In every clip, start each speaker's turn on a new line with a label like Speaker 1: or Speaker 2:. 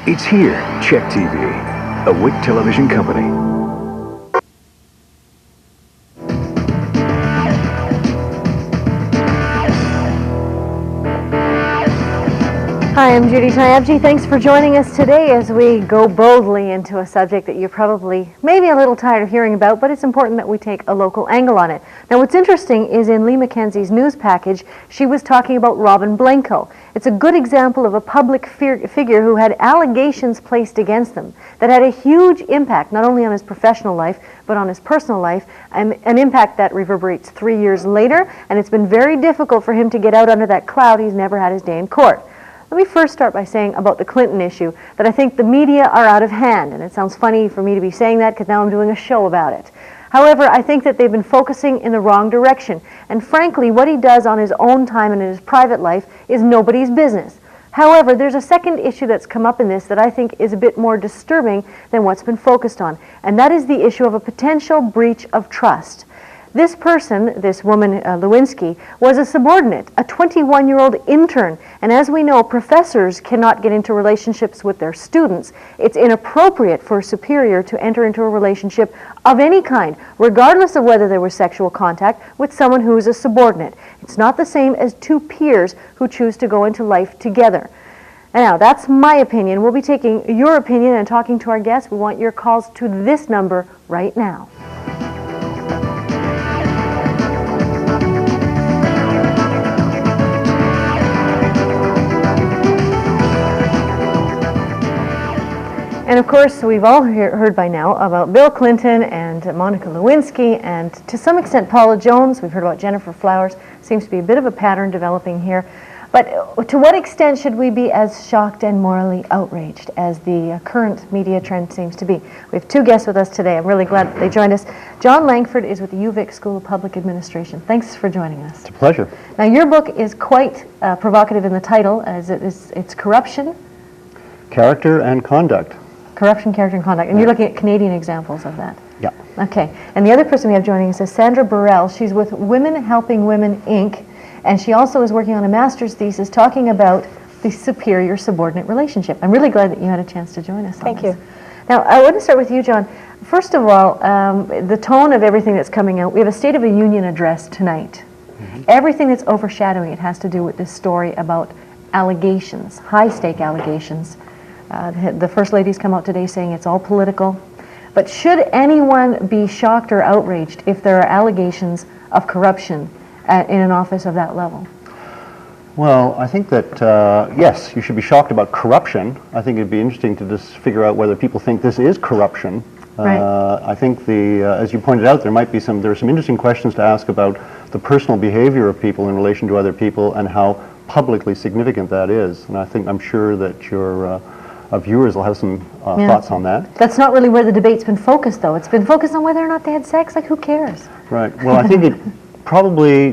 Speaker 1: It's here, Check TV, a WIC television company.
Speaker 2: Hi, I'm Judy Tyabji. Thanks for joining us today as we go boldly into a subject that you're probably maybe a little tired of hearing about, but it's important that we take a local angle on it. Now, what's interesting is in Lee Mackenzie's news package, she was talking about Robin Blanco. It's a good example of a public figure who had allegations placed against them that had a huge impact, not only on his professional life, but on his personal life, and an impact that reverberates 3 years later, and it's been very difficult for him to get out under that cloud. He's never had his day in court. Let me first start by saying about the Clinton issue that I think the media are out of hand, and it sounds funny for me to be saying that because now I'm doing a show about it. However, I think that they've been focusing in the wrong direction, and frankly, what he does on his own time and in his private life is nobody's business. However, there's a second issue that's come up in this that I think is a bit more disturbing than what's been focused on, and that is the issue of a potential breach of trust. This person, this woman, Lewinsky, was a subordinate, a 21-year-old intern. And as we know, professors cannot get into relationships with their students. It's inappropriate for a superior to enter into a relationship of any kind, regardless of whether there was sexual contact, with someone who is a subordinate. It's not the same as two peers who choose to go into life together. Now, that's my opinion. We'll be taking your opinion and talking to our guests. We want your calls to this number right now. And of course, we've all heard by now about Bill Clinton and Monica Lewinsky and to some extent Paula Jones. We've heard about Jennifer Flowers. Seems to be a bit of a pattern developing here. But to what extent should we be as shocked and morally outraged as the current media trend seems to be? We have two guests with us today. I'm really glad that they joined us. John Langford is with the UVic School of Public Administration. Thanks for joining us.
Speaker 3: It's a pleasure.
Speaker 2: Now, your book is quite provocative in the title, as it's Corruption,
Speaker 3: Character and Conduct.
Speaker 2: Corruption, Character, and Conduct. And you're looking at Canadian examples of that.
Speaker 3: Yeah.
Speaker 2: Okay. And the other person we have joining us is Sandra Burrell. She's with Women Helping Women, Inc., and she also is working on a master's thesis talking about the superior-subordinate relationship. I'm really glad that you had a chance to join us on
Speaker 4: Thank
Speaker 2: this.
Speaker 4: you.
Speaker 2: Now, I want to start with you, John. First of all, the tone of everything that's coming out, we have a State of the Union address tonight. Mm-hmm. Everything that's overshadowing it has to do with this story about allegations, high-stake allegations. The First Lady's come out today saying it's all political. But should anyone be shocked or outraged if there are allegations of corruption in an office of that level?
Speaker 3: Well, I think that, yes, you should be shocked about corruption. I think it'd be interesting to just figure out whether people think this is corruption.
Speaker 2: Right.
Speaker 3: I think as you pointed out, there are some interesting questions to ask about the personal behavior of people in relation to other people and how publicly significant that is. And I'm sure that your viewers will have some thoughts on that.
Speaker 2: That's not really where the debate's been focused, though. It's been focused on whether or not they had sex. Like, who cares?
Speaker 3: Right. Well, I think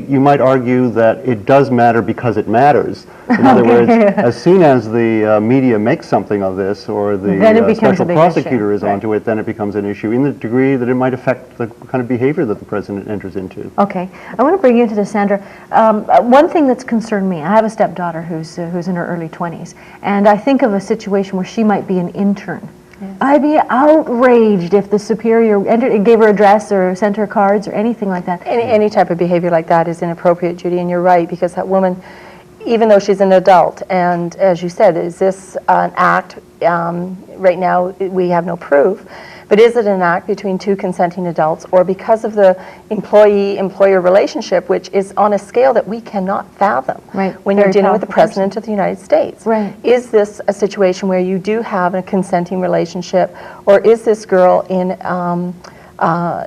Speaker 3: you might argue that it does matter because it matters. In other words, as soon as the media makes something of this, or the special prosecutor is onto it, then it becomes an issue in the degree that it might affect the kind of behavior that the president enters into.
Speaker 2: Okay. I want to bring you into this, Sandra. One thing that's concerned me, I have a stepdaughter who's in her early 20s, and I think of a situation where she might be an intern. Yes. I'd be outraged if the superior gave her a dress or sent her cards or anything like that.
Speaker 4: Any type of behavior like that is inappropriate, Judy, and you're right, because that woman, even though she's an adult, and as you said, is this an act? Right now, we have no proof. But is it an act between two consenting adults, or because of the employee-employer relationship, which is on a scale that we cannot fathom when you're dealing with the President of the United States?
Speaker 2: Right.
Speaker 4: Is this a situation where you do have a consenting relationship, or is this girl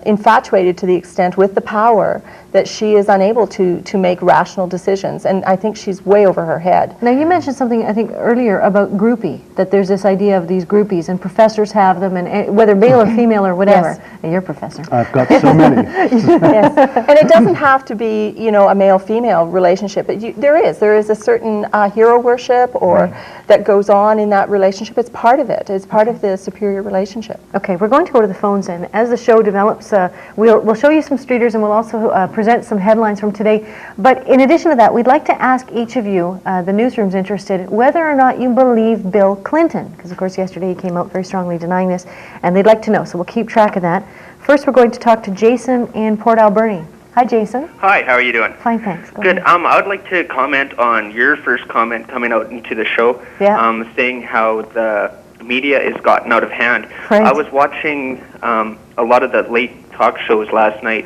Speaker 4: infatuated to the extent with the power that she is unable to make rational decisions? And I think she's way over her head.
Speaker 2: Now, you mentioned something, I think, earlier about groupie, that there's this idea of these groupies, and professors have them, and whether male or female or whatever.
Speaker 4: Yes.
Speaker 2: And you're a professor.
Speaker 3: I've got so many.
Speaker 4: Yes. And it doesn't have to be, a male-female relationship. But there is a certain hero worship that goes on in that relationship. It's part of it. It's part of the superior relationship.
Speaker 2: Okay, we're going to go to the phones, and as the show develops, we'll show you some streeters, and we'll also present some headlines from today. But in addition to that, we'd like to ask each of you, the newsroom's interested, whether or not you believe Bill Clinton, because of course yesterday he came out very strongly denying this, and they'd like to know, so we'll keep track of that. First, we're going to talk to Jason in Port Alberni. Hi, Jason.
Speaker 5: Hi, how are you doing?
Speaker 2: Fine, thanks. Go
Speaker 5: Good.
Speaker 2: ahead.
Speaker 5: I would like to comment on your first comment coming out into the show, saying how the media is gotten out of hand.
Speaker 2: Right.
Speaker 5: I was watching a lot of the late talk shows last night,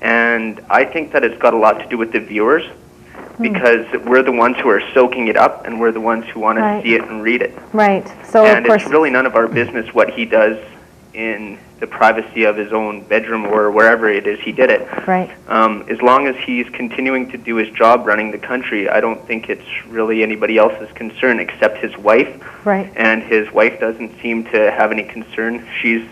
Speaker 5: and I think that it's got a lot to do with the viewers, because we're the ones who are soaking it up, and we're the ones who want to see it and read it.
Speaker 2: Right. So
Speaker 5: and
Speaker 2: of course
Speaker 5: it's really none of our business what he does in the privacy of his own bedroom or wherever it is he did it.
Speaker 2: Right.
Speaker 5: As long as he's continuing to do his job running the country, I don't think it's really anybody else's concern except his wife.
Speaker 2: Right.
Speaker 5: And his wife doesn't seem to have any concern. She's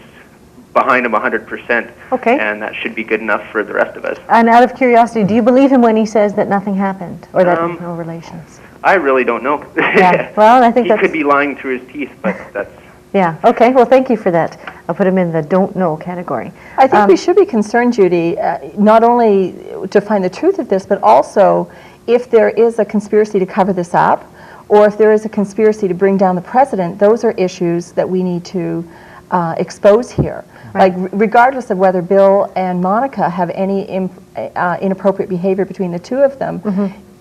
Speaker 5: behind him 100%.
Speaker 2: Okay.
Speaker 5: And that should be good enough for the rest of us.
Speaker 2: And out of curiosity, do you believe him when he says that nothing happened, or that no relations?
Speaker 5: I really don't know.
Speaker 2: Yeah. Well, I think
Speaker 5: he could be lying through his teeth, but that's...
Speaker 2: Yeah, okay, well, thank you for that. I'll put him in the don't know category.
Speaker 4: I think we should be concerned, Judy, not only to find the truth of this, but also if there is a conspiracy to cover this up, or if there is a conspiracy to bring down the president. Those are issues that we need to expose here.
Speaker 2: Right.
Speaker 4: Like, regardless of whether Bill and Monica have any inappropriate behavior between the two of them,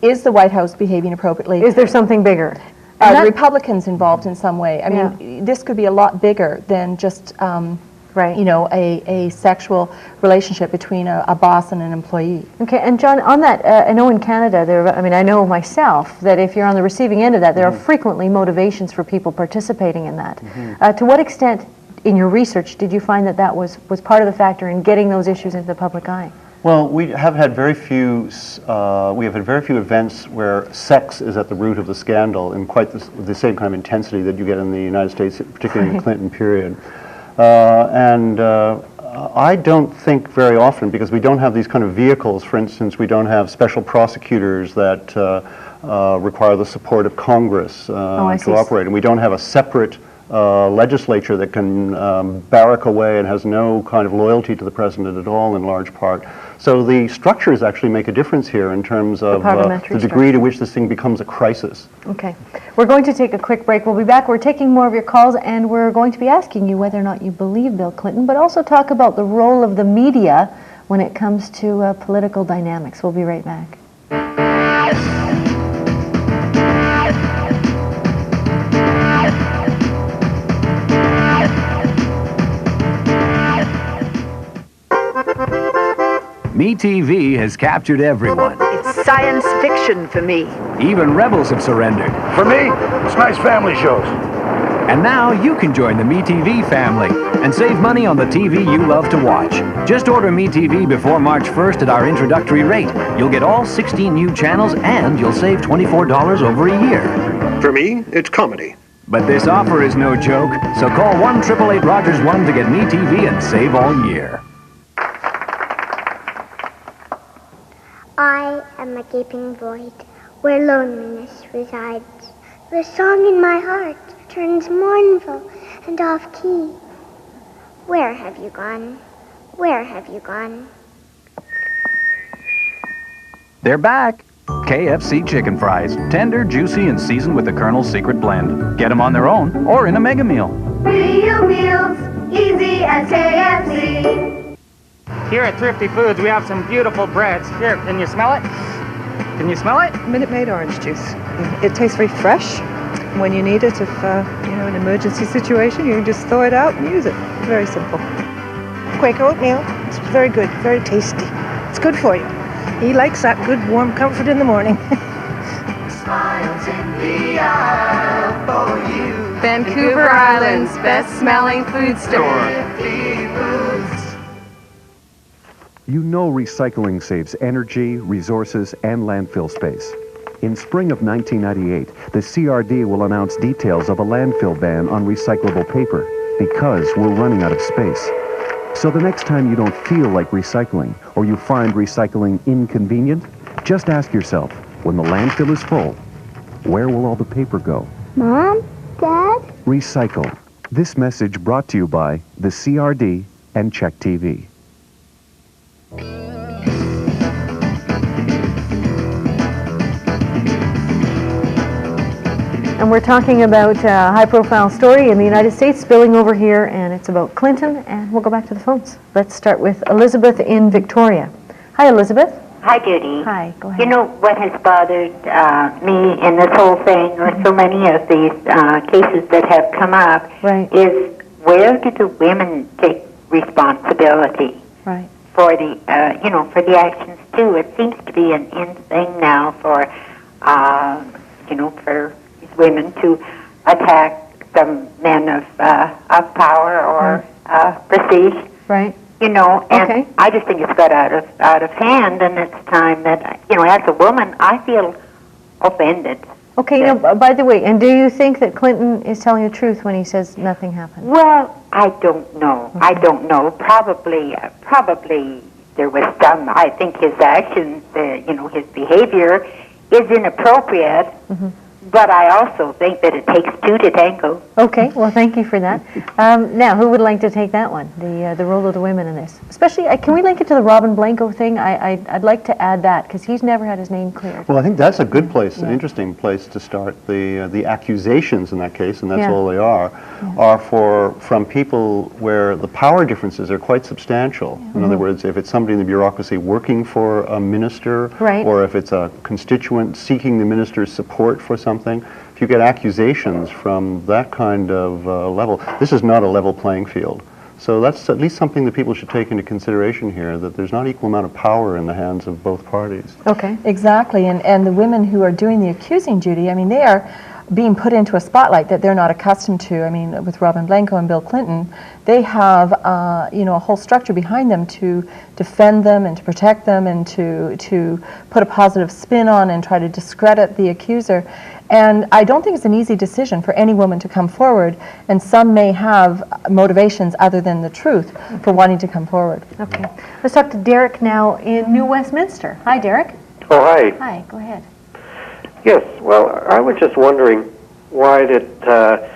Speaker 4: is the White House behaving appropriately?
Speaker 2: Is there something bigger?
Speaker 4: Are the Republicans involved in some way? I mean, this could be a lot bigger than just, you know, a sexual relationship between a boss and an employee.
Speaker 2: Okay, and John, on that, I know in Canada, I know myself that if you're on the receiving end of that, there are frequently motivations for people participating in that. To what extent, in your research, did you find that that was part of the factor in getting those issues into the public eye?
Speaker 3: Well, we have had very few events where sex is at the root of the scandal in quite the same kind of intensity that you get in the United States, particularly in the Clinton period. I don't think very often, because we don't have these kind of vehicles. For instance, we don't have special prosecutors that require the support of Congress to operate, and we don't have a separate legislature that can barrack away and has no kind of loyalty to the president at all, in large part. So the structures actually make a difference here in terms of the degree to which this thing becomes a crisis.
Speaker 2: Okay. We're going to take a quick break. We'll be back. We're taking more of your calls, and we're going to be asking you whether or not you believe Bill Clinton, but also talk about the role of the media when it comes to political dynamics. We'll be right back.
Speaker 6: MeTV has captured everyone.
Speaker 7: It's science fiction for me.
Speaker 6: Even rebels have surrendered.
Speaker 8: For me, it's nice family shows.
Speaker 6: And now you can join the MeTV family and save money on the TV you love to watch. Just order MeTV before March 1st at our introductory rate. You'll get all 16 new channels and you'll save $24 over a year.
Speaker 8: For me, it's comedy.
Speaker 6: But this offer is no joke, so call 1-888-ROGERS-1 to get MeTV and save all year.
Speaker 9: I am a gaping void where loneliness resides. The song in my heart turns mournful and off-key. Where have you gone? Where have you gone?
Speaker 10: They're back. KFC chicken fries. Tender, juicy, and seasoned with the Colonel's secret blend. Get them on their own or in a mega meal.
Speaker 9: Real meals, easy as KFC.
Speaker 11: Here at Thrifty Foods, we have some beautiful breads. Here, can you smell it? Can you smell it?
Speaker 12: Minute Maid orange juice. It tastes very fresh. When you need it, if you know, an emergency situation, you can just thaw it out and use it. Very simple. Quaker oatmeal. It's very good, very tasty. It's good for you. He likes that good, warm comfort in the morning.
Speaker 13: Smiles in the aisle for you.
Speaker 14: Vancouver Island's best-smelling food store.
Speaker 15: You know recycling saves energy, resources, and landfill space. In spring of 1998, the CRD will announce details of a landfill ban on recyclable paper because we're running out of space. So the next time you don't feel like recycling or you find recycling inconvenient, just ask yourself, when the landfill is full, where will all the paper go?
Speaker 9: Mom? Dad?
Speaker 15: Recycle. This message brought to you by the CRD and Check TV.
Speaker 2: and we're talking about a high-profile story in the United States spilling over here, and it's about Clinton, and we'll go back to the phones. Let's start with Elizabeth in Victoria. Hi, Elizabeth.
Speaker 16: Hi, Judy.
Speaker 2: Hi, go ahead.
Speaker 16: You know what has bothered me in this whole thing, or so many of these cases that have come up, is where do the women take responsibility for the, for the actions too? It seems to be an in thing now for, for these women to attack some men of power or prestige.
Speaker 2: Right.
Speaker 16: And I just think it's got out of hand, and it's time that, as a woman, I feel offended.
Speaker 2: Okay, by the way, and do you think that Clinton is telling the truth when he says nothing happened?
Speaker 16: Well, I don't know. Okay. I don't know. Probably there was some. I think his actions, his behavior is inappropriate. Mm-hmm. But I also think that it takes two to tango.
Speaker 2: Okay, well, thank you for that. Now, who would like to take that one, the role of the women in this? Especially, can we link it to the Robin Blanco thing? I'd like to add that, because he's never had his name cleared.
Speaker 3: Well, I think that's a good place, an interesting place to start. The accusations in that case, and that's all they are from people where the power differences are quite substantial. Yeah. In other words, if it's somebody in the bureaucracy working for a minister, or if it's a constituent seeking the minister's support for something, if you get accusations from that kind of level, this is not a level playing field. So that's at least something that people should take into consideration here, that there's not equal amount of power in the hands of both parties.
Speaker 4: Okay. Exactly, and the women who are doing the accusing, Judy, I mean, they are being put into a spotlight that they're not accustomed to. I mean, with Robin Blanco and Bill Clinton, they have a whole structure behind them to defend them and to protect them and to put a positive spin on and try to discredit the accuser. And I don't think it's an easy decision for any woman to come forward, and some may have motivations other than the truth for wanting to come forward.
Speaker 2: Okay. Let's talk to Derek now in New Westminster. Hi, Derek.
Speaker 17: Oh, hi.
Speaker 2: Hi, go ahead.
Speaker 17: Yes, well, I was just wondering why that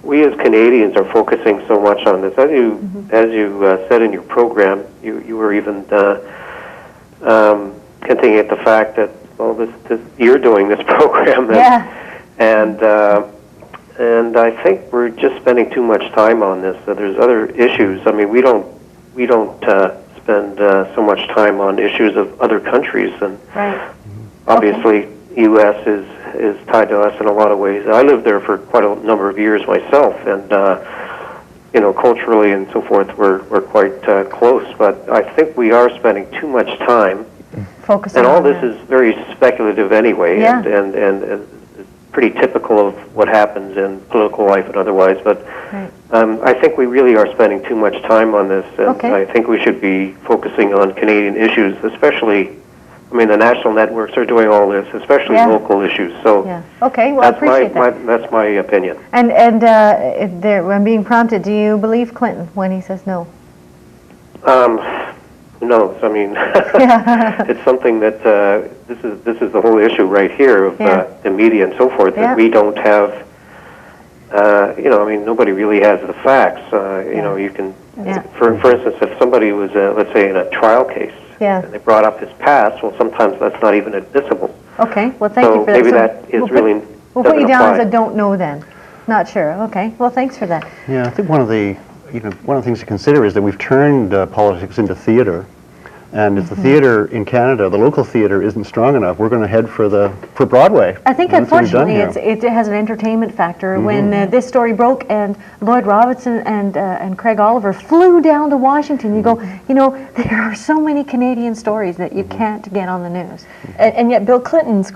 Speaker 17: we as Canadians are focusing so much on this. As you said in your program, you were even hinting at the fact that, well, this you're doing this program, and I think we're just spending too much time on this. There's other issues. I mean, we don't spend so much time on issues of other countries, and obviously. U.S. is tied to us in a lot of ways. I lived there for quite a number of years myself, and culturally and so forth, we're quite close. But I think we are spending too much time
Speaker 2: focusing.
Speaker 17: And all this is very speculative anyway, and pretty typical of what happens in political life and otherwise. But I think we really are spending too much time on this, and I think we should be focusing on Canadian issues, especially. I mean, the national networks are doing all this, especially local issues. So,
Speaker 2: okay, well, I appreciate that.
Speaker 17: That's my opinion.
Speaker 2: And I'm being prompted. Do you believe Clinton when he says no?
Speaker 17: No. I mean, it's something that this is the whole issue right here of the media and so forth. That we don't have. I mean, nobody really has the facts. You can, for instance, if somebody was, let's say, in a trial case. And they brought up his past. Well, sometimes that's not even admissible.
Speaker 2: Okay. Well, thank you for that.
Speaker 17: Maybe that is really.
Speaker 2: We'll put you down as a don't know then. Not sure. Okay. Well, thanks for that.
Speaker 3: Yeah, I think one of the things to consider is that we've turned politics into theater. And if the theater in Canada, the local theater, isn't strong enough, we're going to head for Broadway.
Speaker 2: I think, unfortunately, it has an entertainment factor. When this story broke and Lloyd Robinson and Craig Oliver flew down to Washington, you go, there are so many Canadian stories that you can't get on the news.
Speaker 4: And yet Bill Clinton's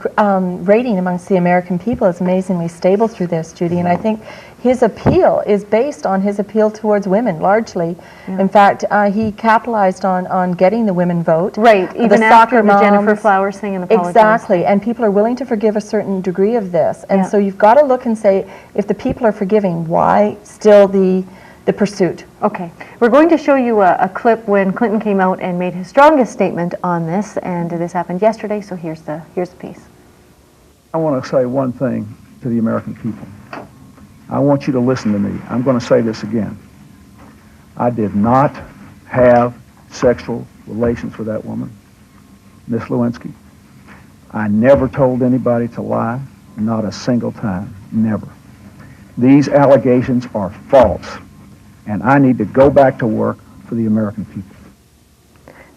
Speaker 4: rating amongst the American people is amazingly stable through this, Judy, and I think his appeal is based on his appeal towards women, largely. In fact, he capitalized on getting the women vote.
Speaker 2: Right, even after the Jennifer Flowers thing and the politics.
Speaker 4: Exactly, and people are willing to forgive a certain degree of this. And so you've got to look and say, if the people are forgiving, why still the pursuit?
Speaker 2: Okay, we're going to show you a clip when Clinton came out and made his strongest statement on this, and this happened yesterday, so here's the piece.
Speaker 18: I want to say one thing to the American people. I want you to listen to me. I'm going to say this again. I did not have sexual relations with that woman, Miss Lewinsky. I never told anybody to lie, not a single time. Never. These allegations are false, and I need to go back to work for the American people.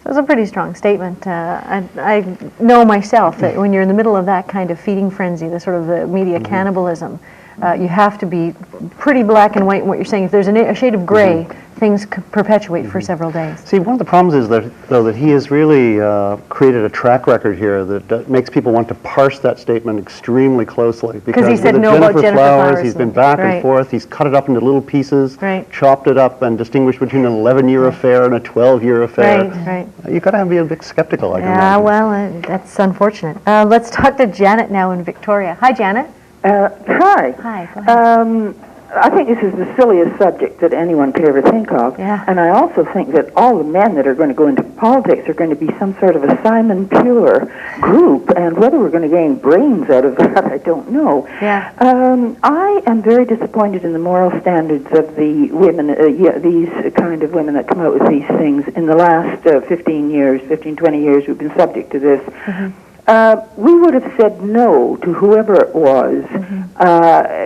Speaker 2: So it's a pretty strong statement. I know myself that when you're in the middle of that kind of feeding frenzy, the sort of the media cannibalism, you have to be pretty black and white in what you're saying. If there's a shade of gray, things could perpetuate for several days.
Speaker 3: See, one of the problems is that, though, that he has really created a track record here that makes people want to parse that statement extremely closely.
Speaker 2: Because he said no about Jennifer Flowers.
Speaker 3: He's been back and forth. He's cut it up into little pieces, chopped it up, and distinguished between an 11-year affair and a 12-year affair.
Speaker 2: Right.
Speaker 3: You've got to be a bit skeptical, I can imagine.
Speaker 2: Yeah, well, that's unfortunate. Let's talk to Janet now in Victoria. Hi, Janet.
Speaker 19: Hi.
Speaker 2: Hi, go ahead.
Speaker 19: I think this is the silliest subject that anyone could ever think of.
Speaker 2: Yeah.
Speaker 19: And I also think that all the men that are going to go into politics are going to be some sort of a Simon Pure group, and whether we're going to gain brains out of that, I don't know.
Speaker 2: Yeah.
Speaker 19: I am very disappointed in the moral standards of the women, these kind of women that come out with these things. In the last 15, 20 years, we've been subject to this. We would have said no to whoever it was.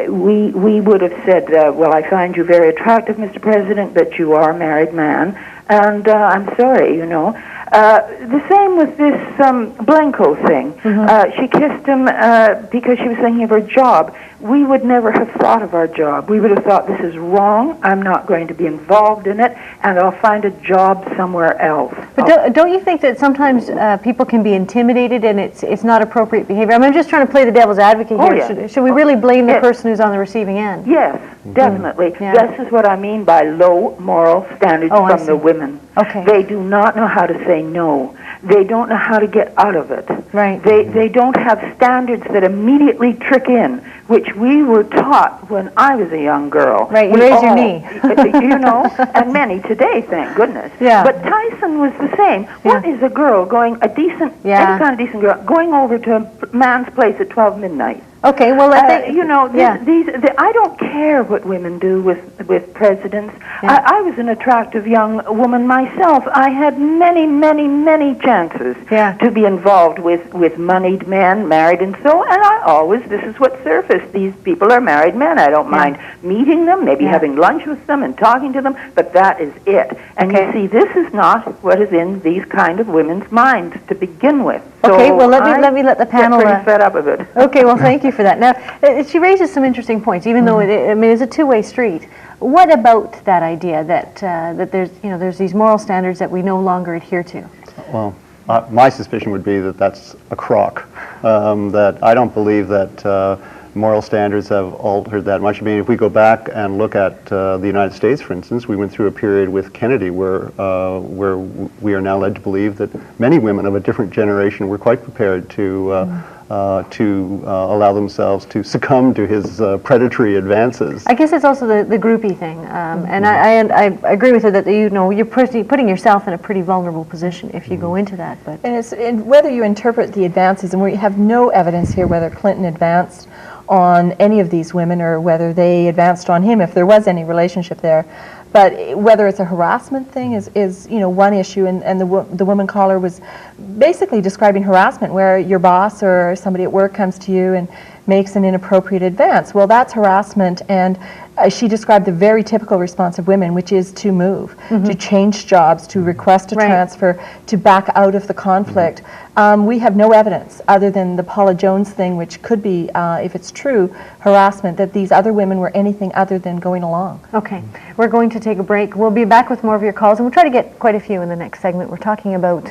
Speaker 19: We would have said, well, I find you very attractive, Mr. President, but you are a married man, and I'm sorry, you know. The same with this Blanco thing. She kissed him because she was thinking of her job. We would never have thought of our job. We would have thought, this is wrong, I'm not going to be involved in it, and I'll find a job somewhere else.
Speaker 2: But don't you think that sometimes people can be intimidated and it's not appropriate behavior? I mean, I'm just trying to play the devil's advocate here.
Speaker 19: Yeah.
Speaker 2: Should we really blame the person who's on the receiving end?
Speaker 19: Yes, definitely. This is what I mean by low moral standards from the women.
Speaker 2: Okay.
Speaker 19: They do not know how to say no. They don't know how to get out of it.
Speaker 2: Right.
Speaker 19: They don't have standards that immediately trick in, which we were taught when I was a young girl.
Speaker 2: Right, you raise your knee.
Speaker 19: You know, and many today, thank goodness.
Speaker 2: Yeah.
Speaker 19: But Tyson was the same. What is a girl going, any kind of decent girl, going over to a man's place at 12 midnight?
Speaker 2: Okay, well, I think...
Speaker 19: you know, I don't care what women do with presidents. I was an attractive young woman myself. I had many, many, many chances to be involved with moneyed men, married and so, and I always, this is what surfaced. These people are married men. I don't mind meeting them, maybe having lunch with them and talking to them, but that is it. And you see, this is not what is in these kind of women's minds to begin with. So
Speaker 2: okay, well, let me let the panel...
Speaker 19: I'm pretty fed up of it.
Speaker 2: Okay, well, thank you for that. Now, she raises some interesting points, even though it's a two-way street. What about that idea that that there's these moral standards that we no longer adhere to?
Speaker 3: Well, my suspicion would be that that's a crock. That I don't believe that moral standards have altered that much. I mean, if we go back and look at the United States, for instance, we went through a period with Kennedy where we are now led to believe that many women of a different generation were quite prepared to allow themselves to succumb to his predatory advances.
Speaker 2: I guess it's also the groupie thing, and I agree with her that you're putting yourself in a pretty vulnerable position if you go into that. But
Speaker 4: and whether you interpret the advances, and we have no evidence here whether Clinton advanced on any of these women or whether they advanced on him, if there was any relationship there. But whether it's a harassment thing is one issue, and the woman caller was basically describing harassment, where your boss or somebody at work comes to you and makes an inappropriate advance. Well, that's harassment, and she described the very typical response of women, which is to move, to change jobs, to request a transfer, to back out of the conflict. We have no evidence other than the Paula Jones thing, which could be, if it's true, harassment, that these other women were anything other than going along.
Speaker 2: Okay, we're going to take a break. We'll be back with more of your calls, and we'll try to get quite a few in the next segment. We're talking about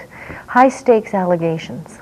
Speaker 2: high-stakes allegations.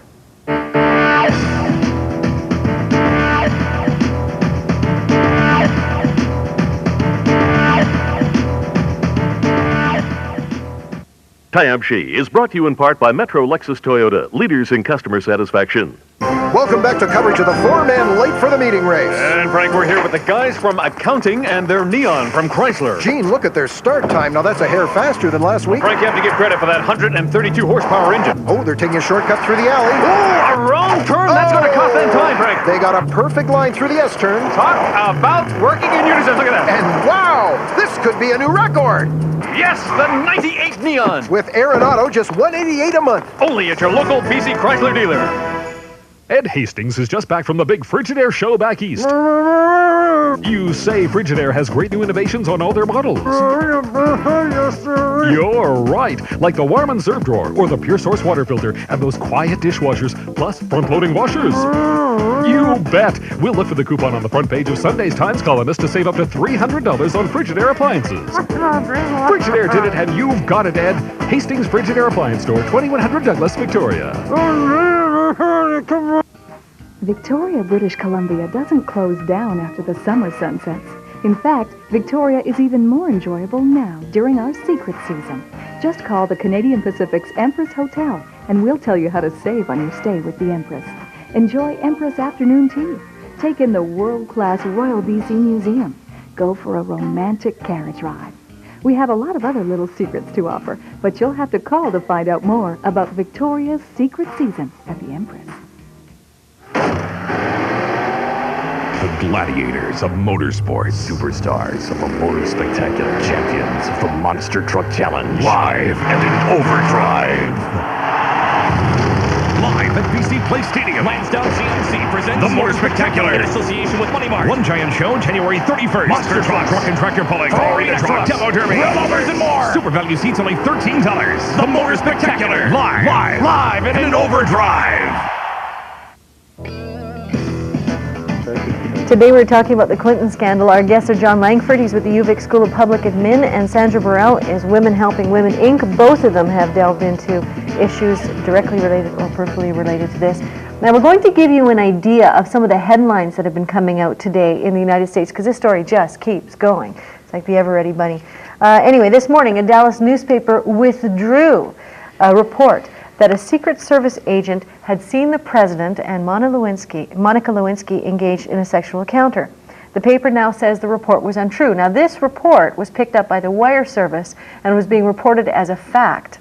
Speaker 20: Tiamshi is brought to you in part by Metro Lexus Toyota, leaders in customer satisfaction.
Speaker 8: Welcome back to coverage of the four-man late for the meeting race.
Speaker 21: And Frank, we're here with the guys from accounting and their Neon from Chrysler.
Speaker 8: Gene, look at their start time. Now that's a hair faster than last week.
Speaker 21: Frank, you have to give credit for that 132 horsepower engine.
Speaker 8: Oh, they're taking a shortcut through the alley.
Speaker 21: Oh, a wrong turn. That's going to cost them time, Frank.
Speaker 8: They got a perfect line through the S-turn.
Speaker 21: Talk about working in unison. Look at that.
Speaker 8: And wow, this could be a new record.
Speaker 21: Yes, the 98 Neon.
Speaker 8: With Air and Auto, just $188 a month.
Speaker 21: Only at your local BC Chrysler dealer. Ed Hastings is just back from the big Frigidaire show back east. You say Frigidaire has great new innovations on all their models. You're right, like the Warm and Serve drawer or the Pure Source water filter and those quiet dishwashers, plus front-loading washers. You bet. We'll look for the coupon on the front page of Sunday's Times columnist to save up to $300 on Frigidaire appliances. Frigidaire did it, and you've got it, Ed. Hastings Frigidaire Appliance Store, 2100 Douglas, Victoria.
Speaker 1: Victoria, British Columbia doesn't close down after the summer sunsets. In fact, Victoria is even more enjoyable now during our secret season. Just call the Canadian Pacific's Empress Hotel and we'll tell you how to save on your stay with the Empress. Enjoy Empress afternoon tea. Take in the world-class Royal BC Museum. Go for a romantic carriage ride. We have a lot of other little secrets to offer, but you'll have to call to find out more about Victoria's secret season at the Empress.
Speaker 21: The gladiators of motorsports.
Speaker 20: Superstars of the Motor Spectacular champions of the Monster Truck Challenge. Live and in overdrive.
Speaker 21: Live at BC Place Stadium.
Speaker 20: Lansdowne CMC presents
Speaker 21: the Motor Spectacular
Speaker 20: in association with Money Mart.
Speaker 21: One giant show, January 31st.
Speaker 20: Monster trucks,
Speaker 21: truck and tractor pulling,
Speaker 20: arena trucks,
Speaker 21: demo derby,
Speaker 20: rollovers and more.
Speaker 21: Super value seats only $13.
Speaker 20: The Motor Spectacular.
Speaker 21: Live
Speaker 20: and in overdrive.
Speaker 2: Today we're talking about the Clinton scandal. Our guests are John Langford, he's with the UVic School of Public Admin, and Sandra Burrell is Women Helping Women, Inc. Both of them have delved into issues directly related or peripherally related to this. Now we're going to give you an idea of some of the headlines that have been coming out today in the United States, because this story just keeps going. It's like the ever-ready bunny. Anyway, this morning a Dallas newspaper withdrew a report that a Secret Service agent had seen the president and Monica Lewinsky engaged in a sexual encounter. The paper now says the report was untrue. Now, this report was picked up by the wire service and was being reported as a fact.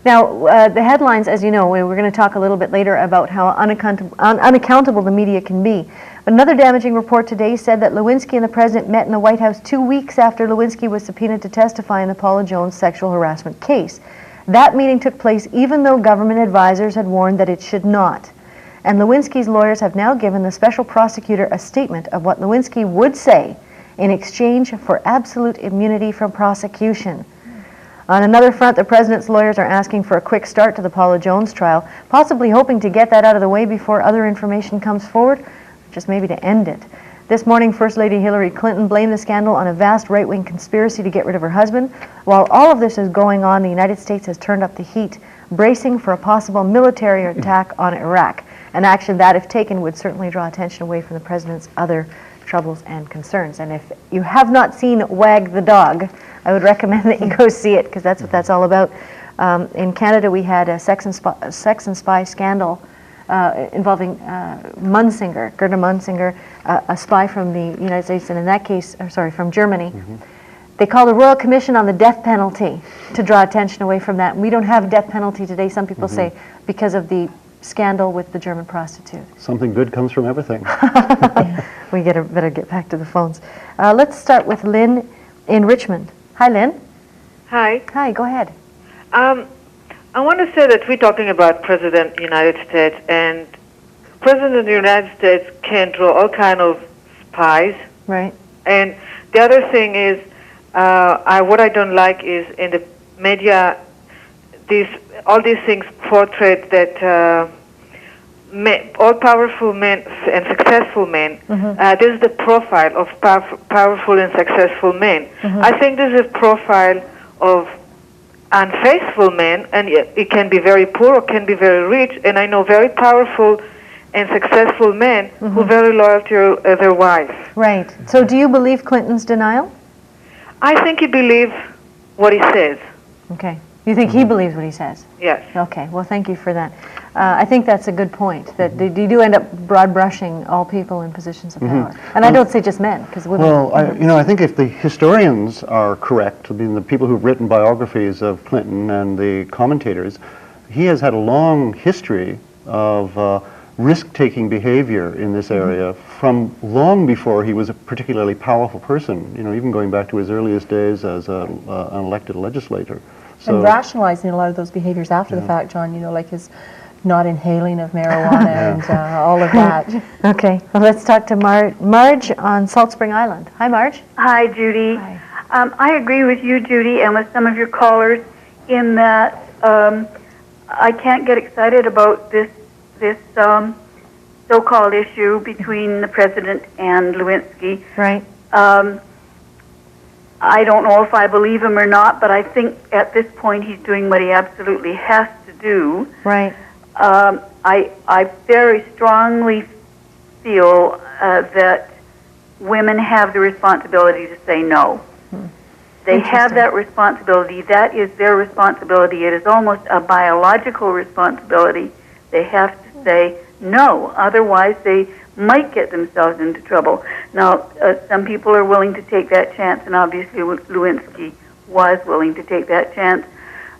Speaker 2: Now, the headlines, as you know, we're going to talk a little bit later about how unaccountable the media can be. But another damaging report today said that Lewinsky and the president met in the White House 2 weeks after Lewinsky was subpoenaed to testify in the Paula Jones sexual harassment case. That meeting took place even though government advisors had warned that it should not. And Lewinsky's lawyers have now given the special prosecutor a statement of what Lewinsky would say in exchange for absolute immunity from prosecution. On another front, the president's lawyers are asking for a quick start to the Paula Jones trial, possibly hoping to get that out of the way before other information comes forward, just maybe to end it. This morning, First Lady Hillary Clinton blamed the scandal on a vast right-wing conspiracy to get rid of her husband. While all of this is going on, the United States has turned up the heat, bracing for a possible military attack on Iraq, an action that, if taken, would certainly draw attention away from the president's other troubles and concerns. And if you have not seen Wag the Dog, I would recommend that you go see it, because that's what that's all about. In Canada, we had a sex and spy scandal involving Munsinger, Gerda Munsinger, a spy from the United States, and in that case, from Germany. They called a Royal Commission on the death penalty to draw attention away from that. And we don't have death penalty today, some people say, because of the scandal with the German prostitute.
Speaker 3: Something good comes from everything.
Speaker 2: We better get back to the phones. Let's start with Lynn in Richmond. Hi, Lynn.
Speaker 22: Hi.
Speaker 2: Hi, go ahead.
Speaker 22: I want to say that we're talking about President of the United States, and President of the United States can draw all kind of spies.
Speaker 2: Right.
Speaker 22: And the other thing is, what I don't like is in the media, all these things portray that all powerful men and successful men. This is the profile of powerful and successful men. I think this is a profile of unfaithful men, and it can be very poor or can be very rich, and I know very powerful and successful men who are very loyal to their wives.
Speaker 2: Right. So do you believe Clinton's denial?
Speaker 22: I think he believes what he says.
Speaker 2: Okay. You think he believes what he says?
Speaker 22: Yes.
Speaker 2: Okay. Well, thank you for that. I think that's a good point, that you do end up broad brushing all people in positions of power. And I don't say just men, because women...
Speaker 3: Well, I think if the historians are correct, I mean, the people who've written biographies of Clinton and the commentators, he has had a long history of risk-taking behavior in this area from long before he was a particularly powerful person, even going back to his earliest days as an elected legislator.
Speaker 4: And rationalizing a lot of those behaviors after the fact, John, like his not inhaling of marijuana and all of that.
Speaker 2: Okay, well, let's talk to Marge on Salt Spring Island. Hi, Marge.
Speaker 5: Hi, Judy. Hi. I agree with you, Judy, and with some of your callers in that I can't get excited about this so-called issue between the president and Lewinsky.
Speaker 2: Right.
Speaker 5: I don't know if I believe him or not, but I think at this point he's doing what he absolutely has to do.
Speaker 2: Right.
Speaker 5: I very strongly feel that women have the responsibility to say no. They have that responsibility. That is their responsibility. It is almost a biological responsibility. They have to say no. Otherwise, they might get themselves into trouble. Now, some people are willing to take that chance, and obviously Lewinsky was willing to take that chance.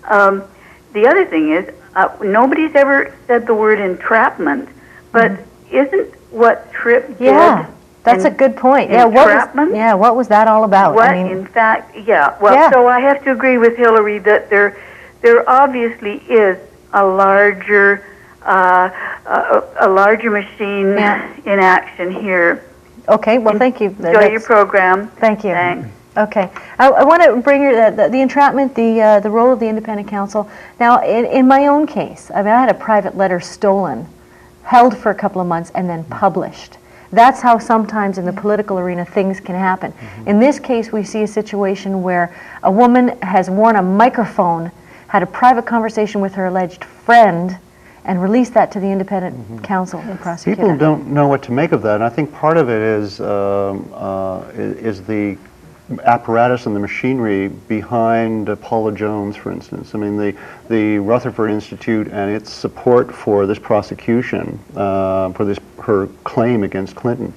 Speaker 5: The other thing is, nobody's ever said the word entrapment, but isn't what Tripp did?
Speaker 2: Yeah, that's a good point. Yeah, what was that all about?
Speaker 5: What, in fact, so I have to agree with Hillary that there obviously is a larger machine in action here.
Speaker 2: Okay, well, thank you.
Speaker 5: Enjoy your program.
Speaker 2: Thank you.
Speaker 5: Thanks.
Speaker 2: Okay, I want to bring the entrapment, the role of the independent counsel. Now, in my own case, I had a private letter stolen, held for a couple of months, and then published. That's how sometimes in the political arena things can happen. In this case, we see a situation where a woman has worn a microphone, had a private conversation with her alleged friend, and released that to the independent counsel and prosecutor.
Speaker 3: People don't know what to make of that, and I think part of it is the apparatus and the machinery behind Paula Jones, for instance. I mean, the Rutherford Institute and its support for this prosecution, for her claim against Clinton,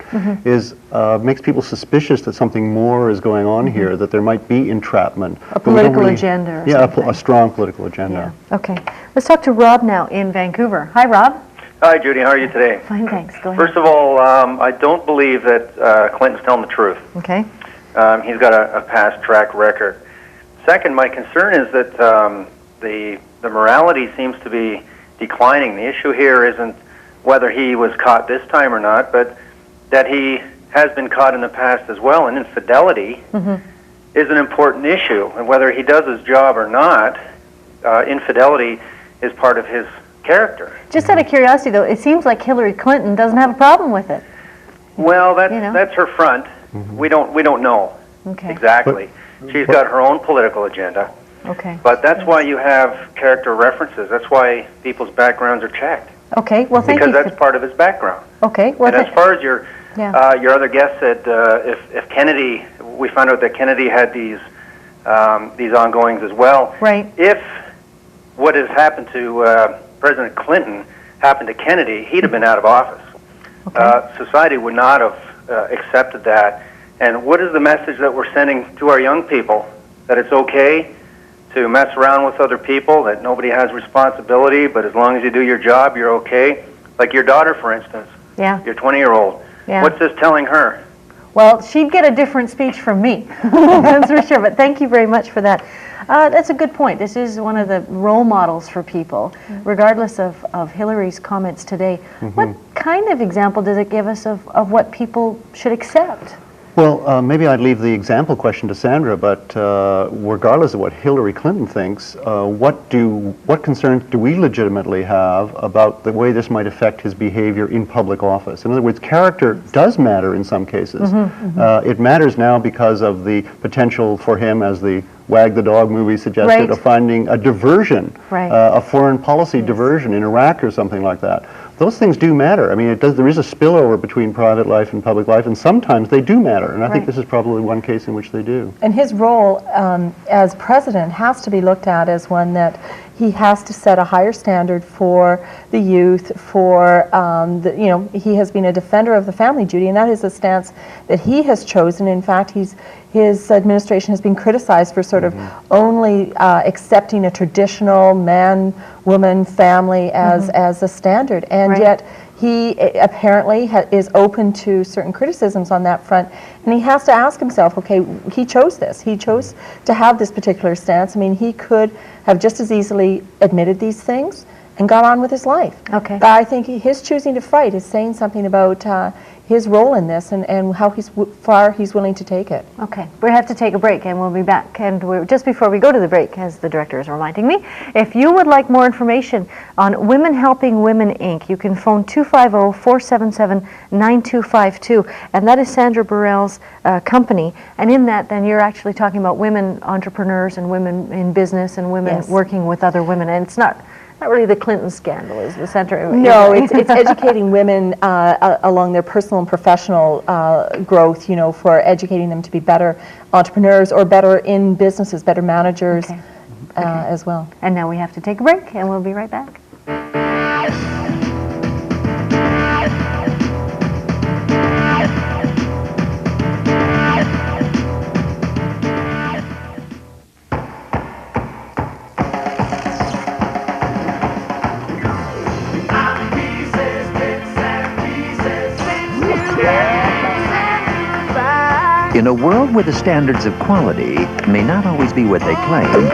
Speaker 3: makes people suspicious that something more is going on here, that there might be entrapment.
Speaker 2: A political agenda or something.
Speaker 3: A strong political agenda.
Speaker 2: Yeah. Okay. Let's talk to Rob now in Vancouver. Hi, Rob.
Speaker 7: Hi, Judy. How are you today?
Speaker 2: Fine, thanks. Go ahead.
Speaker 7: First of all, I don't believe that Clinton's telling the truth.
Speaker 2: Okay.
Speaker 7: He's got a past track record. Second, my concern is that the morality seems to be declining. The issue here isn't whether he was caught this time or not, but that he has been caught in the past as well. And infidelity is an important issue. And whether he does his job or not, infidelity is part of his character.
Speaker 2: Just out of curiosity, though, it seems like Hillary Clinton doesn't have a problem with it.
Speaker 7: Well, that's her front. We don't know exactly. She's got her own political agenda.
Speaker 2: Okay.
Speaker 7: But that's why you have character references. That's why people's backgrounds are checked.
Speaker 2: Okay. Well, thank you.
Speaker 7: Because that's part of his background.
Speaker 2: Okay. Well,
Speaker 7: and as far as your other guest said, if Kennedy, we found out that Kennedy had these ongoings as well.
Speaker 2: Right.
Speaker 7: If what has happened to President Clinton happened to Kennedy, he'd have been out of office. Okay. Society would not have accepted that. And what is the message that we're sending to our young people? That it's okay to mess around with other people, that nobody has responsibility, but as long as you do your job, you're okay? Like your daughter, for instance.
Speaker 2: Yeah.
Speaker 7: Your 20-year-old.
Speaker 2: Yeah.
Speaker 7: What's this telling her?
Speaker 2: Well, she'd get a different speech from me, that's for sure. But thank you very much for that. That's a good point. This is one of the role models for people, regardless of Hillary's comments today. What kind of example does it give us of what people should accept?
Speaker 3: Well, maybe I'd leave the example question to Sandra, but regardless of what Hillary Clinton thinks, what concerns do we legitimately have about the way this might affect his behavior in public office? In other words, character does matter in some cases. It matters now because of the potential for him, as the Wag the Dog movie suggested, of finding a diversion, a foreign policy diversion in Iraq or something like that. Those things do matter. I mean, there is a spillover between private life and public life, and sometimes they do matter, and I think this is probably one case in which they do.
Speaker 4: And his role as president has to be looked at as one that he has to set a higher standard for the youth, for, he has been a defender of the family, Judy, and that is a stance that he has chosen. In fact, his administration has been criticized for sort of only accepting a traditional man-woman family as a standard, and yet he apparently is open to certain criticisms on that front, and he has to ask himself, okay, he chose this. He chose to have this particular stance. I mean, he could have just as easily admitted these things and got on with his life.
Speaker 2: Okay.
Speaker 4: But I think his choosing to fight is saying something about his role in this and how far he's willing to take it.
Speaker 2: Okay, we have to take a break and we'll be back. And just before we go to the break, as the director is reminding me, if you would like more information on Women Helping Women, Inc., you can phone 250-477-9252, and that is Sandra Burrell's company. And in that, then you're actually talking about women entrepreneurs and women in business and women working with other women. And it's not really the Clinton scandal is the center.
Speaker 4: No, it's educating women along their personal and professional growth, you know, for educating them to be better entrepreneurs or better in businesses, better managers as well.
Speaker 2: And now we have to take a break, and we'll be right back.
Speaker 6: In a world where the standards of quality may not always be what they claim,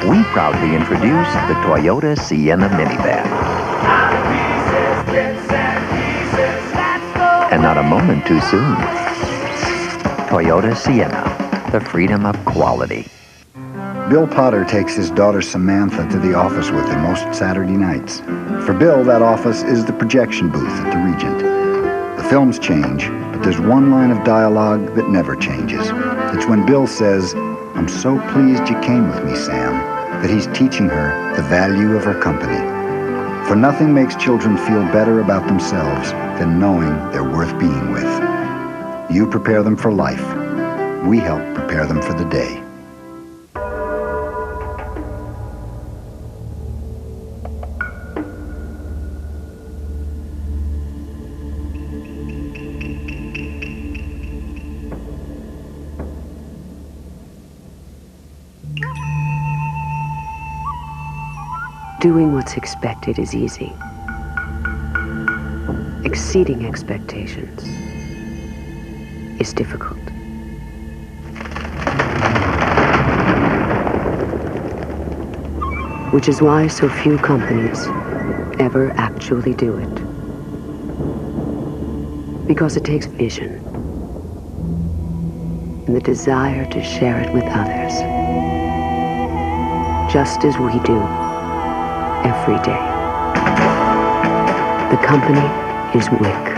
Speaker 6: we proudly introduce the Toyota Sienna minivan. And not a moment too soon. Toyota Sienna, the freedom of quality.
Speaker 10: Bill Potter takes his daughter Samantha to the office with him most Saturday nights. For Bill, that office is the projection booth at the Regent. The films change, but there's one line of dialogue that never changes. It's when Bill says, "I'm so pleased you came with me, Sam," that he's teaching her the value of her company. For nothing makes children feel better about themselves than knowing they're worth being with. You prepare them for life. We help prepare them for the day.
Speaker 23: Doing what's expected is easy. Exceeding expectations is difficult. Which is why so few companies ever actually do it. Because it takes vision and the desire to share it with others, just as we do every day. The company is WIC,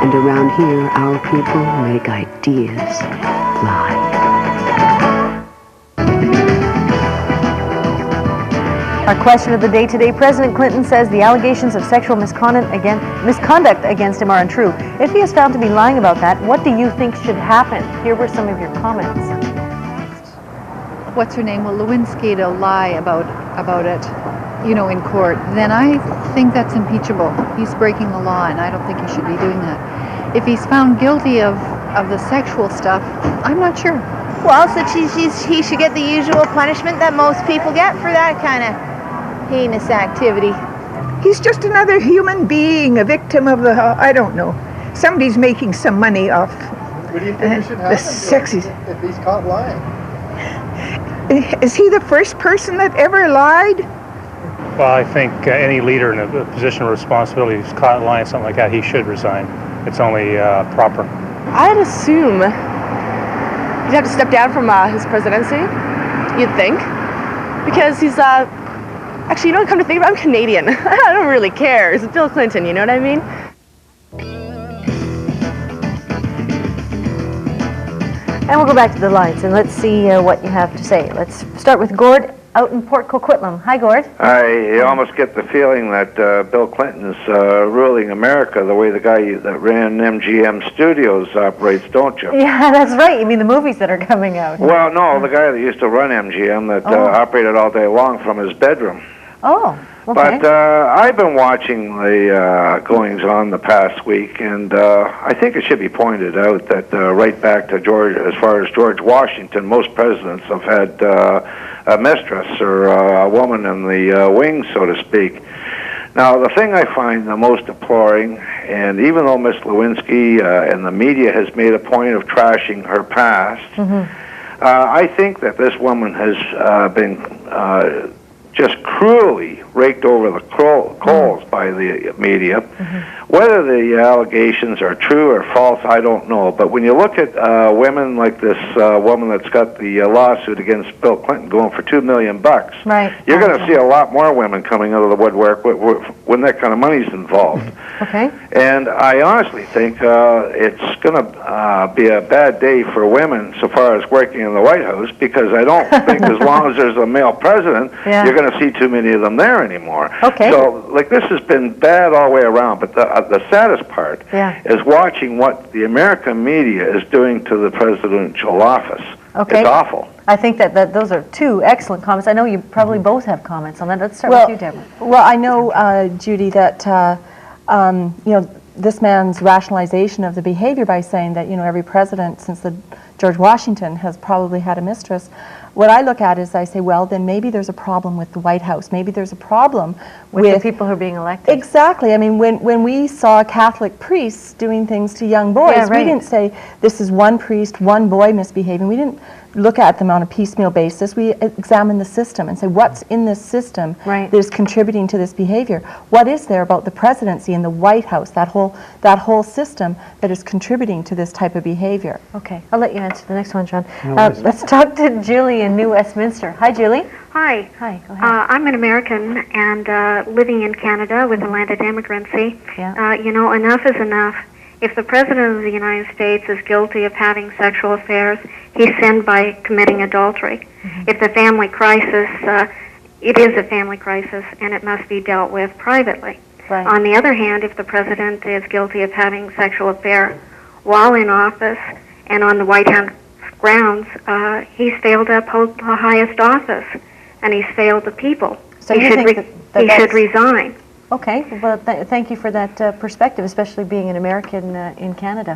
Speaker 23: and around here our people make ideas fly.
Speaker 2: Our question of the day today, President Clinton says the allegations of sexual misconduct against him are untrue. If he is found to be lying about that, what do you think should happen? Here were some of your comments.
Speaker 24: What's her name? Well, Lewinsky to lie about it, you know, in court, then I think that's impeachable. He's breaking the law, and I don't think he should be doing that. If he's found guilty of the sexual stuff, I'm not sure.
Speaker 25: Well, so he should get the usual punishment that most people get for that kind of heinous activity.
Speaker 12: He's just another human being, a victim of the, I don't know. Somebody's making some money off
Speaker 26: What do you think should happen if he's caught lying?
Speaker 12: Is he the first person that ever lied?
Speaker 27: Well, I think any leader in a position of responsibility who's caught lying, something like that, he should resign. It's only proper.
Speaker 28: I'd assume he'd have to step down from his presidency, you'd think. Because he's, actually, you know, come to think of it, I'm Canadian. I don't really care. It's Bill Clinton, you know what I mean?
Speaker 2: And we'll go back to the lines and let's see what you have to say. Let's start with Gord out in Port Coquitlam. Hi, Gord.
Speaker 29: I almost get the feeling that Bill Clinton's ruling America the way the guy that ran MGM Studios operates, don't you?
Speaker 2: Yeah, that's right. You mean the movies that are coming out?
Speaker 29: Well, no, the guy that used to run MGM that operated all day long from his bedroom.
Speaker 2: Oh, okay.
Speaker 29: But I've been watching the goings-on the past week, and I think it should be pointed out that right back to George, as far as George Washington, most presidents have had a mistress or a woman in the wings, so to speak. Now, the thing I find the most deploring, and even though Miss Lewinsky and the media has made a point of trashing her past, I think that this woman has been just cruelly raked over the coals by the media. Whether the allegations are true or false, I don't know. But when you look at women like this woman that's got the lawsuit against Bill Clinton going for $2 million, you're going to see a lot more women coming out of the woodwork when that kind of money's involved.
Speaker 2: Okay.
Speaker 29: And I honestly think it's going to be a bad day for women so far as working in the White House, because I don't think as long as there's a male president, you're going to see too many of them there anymore.
Speaker 2: Okay.
Speaker 29: So, like, this has been bad all the way around, but the saddest part is watching what the American media is doing to the presidential office.
Speaker 2: Okay.
Speaker 29: It's awful.
Speaker 2: I think that those are two excellent comments. I know you probably both have comments on that. Let's start with you, Deborah.
Speaker 4: Well, I know, Judy, that you know, this man's rationalization of the behavior by saying that, you know, every president since George Washington has probably had a mistress. What I look at is I say, well, then maybe there's a problem with the White House. Maybe there's a problem
Speaker 2: with the people who are being elected.
Speaker 4: Exactly. I mean, when we saw Catholic priests doing things to young boys, we didn't say this is one priest, one boy misbehaving. We didn't look at them on a piecemeal basis. We examine the system and say, what's in this system that is contributing to this behavior? What is there about the presidency and the White House, that whole system that is contributing to this type of behavior?
Speaker 2: Okay, I'll let you answer the next one, John. Let's talk to Julie in New Westminster. Hi, Julie.
Speaker 9: Hi.
Speaker 2: Hi, go ahead.
Speaker 9: I'm an American and living in Canada with a landed immigrancy. You know, enough is enough. If the President of the United States is guilty of having sexual affairs, he's sinned by committing adultery. If the family crisis, it is a family crisis, and it must be dealt with privately. On the other hand, if the President is guilty of having sexual affair while in office and on the White House grounds, he's failed to uphold the highest office, and he's failed the people.
Speaker 2: So
Speaker 9: he should resign.
Speaker 2: Okay, well, thank you for that perspective, especially being an American in Canada.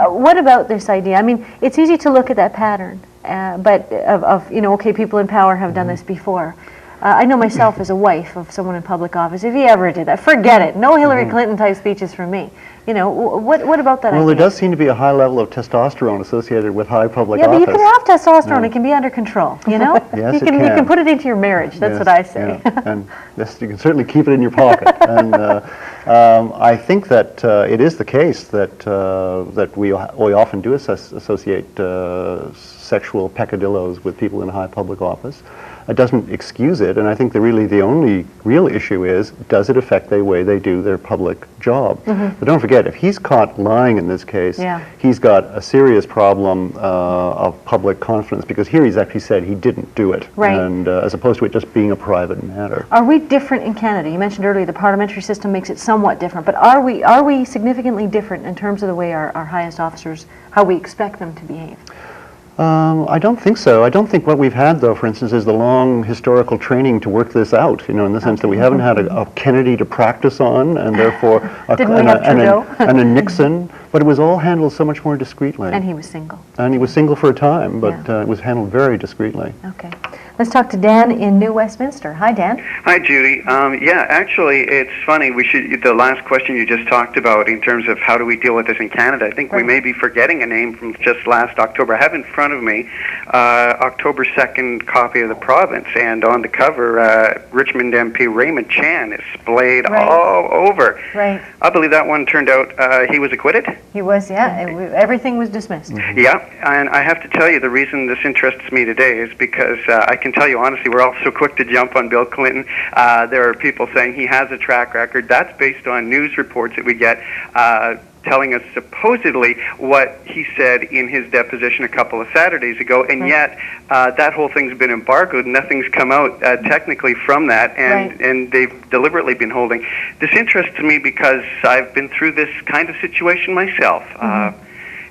Speaker 2: What about this idea? I mean, it's easy to look at that pattern, but of you know, okay, people in power have done this before. I know myself as a wife of someone in public office. If he ever did that, forget it. No Hillary Clinton type speeches from me. You know, what about that?
Speaker 3: Well, there does seem to be a high level of testosterone associated with high public office.
Speaker 2: Yeah, but you can have testosterone. It can be under control, you know?
Speaker 3: Yes,
Speaker 2: you can put it into your marriage. That's what I say.
Speaker 3: And yes, you can certainly keep it in your pocket. And I think that it is the case that we often do associate sexual peccadillos with people in high public office. It doesn't excuse it, and I think the only real issue is, does it affect the way they do their public job? But don't forget, if he's caught lying in this case, he's got a serious problem of public confidence, because here he's actually said he didn't do it, and as opposed to it just being a private matter.
Speaker 2: Are we different in Canada? You mentioned earlier the parliamentary system makes it somewhat different, but are we significantly different in terms of the way our highest officers, how we expect them to behave?
Speaker 3: I don't think so. I don't think what we've had, though, for instance, is the long historical training to work this out, you know, in the sense that we haven't had a Kennedy to practice on, and therefore and a Nixon, but it was all handled so much more discreetly.
Speaker 2: And he was single.
Speaker 3: And he was single for a time, but it was handled very discreetly.
Speaker 2: Okay. Let's talk to Dan in New Westminster. Hi, Dan.
Speaker 11: Hi, Judy. Yeah, actually, it's funny. The last question you just talked about in terms of how do we deal with this in Canada, I think we may be forgetting a name from just last October. I have in front of me October 2nd copy of the Province, and on the cover, Richmond MP Raymond Chan is splayed all over.
Speaker 2: Right.
Speaker 11: I believe that one turned out he was acquitted.
Speaker 2: He was, everything was dismissed.
Speaker 11: Yeah, and I have to tell you, the reason this interests me today is because I can tell you honestly, we're all so quick to jump on Bill Clinton. There are people saying he has a track record. That's based on news reports that we get telling us supposedly what he said in his deposition a couple of Saturdays ago, and yet that whole thing's been embargoed. Nothing's come out technically from that, and they've deliberately been holding. This interests me because I've been through this kind of situation myself.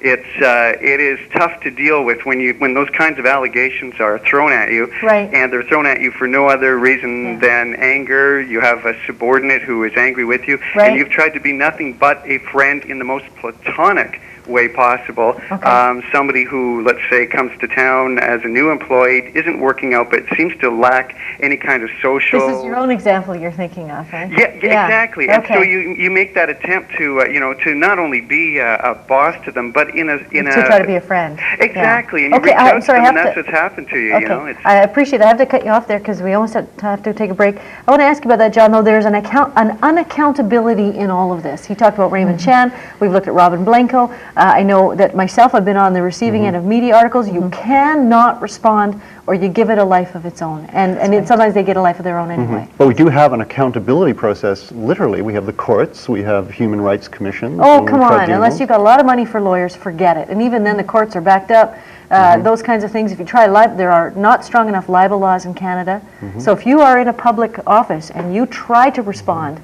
Speaker 11: It is tough to deal with when those kinds of allegations are thrown at you, and they're thrown at you for no other reason than anger. You have a subordinate who is angry with you, and you've tried to be nothing but a friend in the most platonic way possible.
Speaker 2: Okay.
Speaker 11: Somebody who, let's say, comes to town as a new employee, isn't working out, but seems to lack any kind of social...
Speaker 2: This is your own example you're thinking of, right?
Speaker 11: Yeah, exactly. And so you make that attempt to, to not only be a boss to them, but to
Speaker 2: try to be a friend.
Speaker 11: Exactly.
Speaker 2: Yeah.
Speaker 11: And you reach out to them, and that's what's happened to you,
Speaker 2: Okay.
Speaker 11: you know.
Speaker 2: I appreciate it. I have to cut you off there because we almost have to take a break. I want to ask you about that, John, though. There's an unaccountability in all of this. He talked about Raymond Chan. We've looked at Robin Blanco. I know that myself, I've been on the receiving end of media articles. You cannot respond or you give it a life of its own. And sometimes they get a life of their own anyway.
Speaker 3: But we do have an accountability process, literally. We have the courts, we have human rights commissions.
Speaker 2: Oh, come on. Unless you've got a lot of money for lawyers, forget it. And even then, the courts are backed up. Those kinds of things. If you try there are not strong enough libel laws in Canada. So if you are in a public office and you try to respond,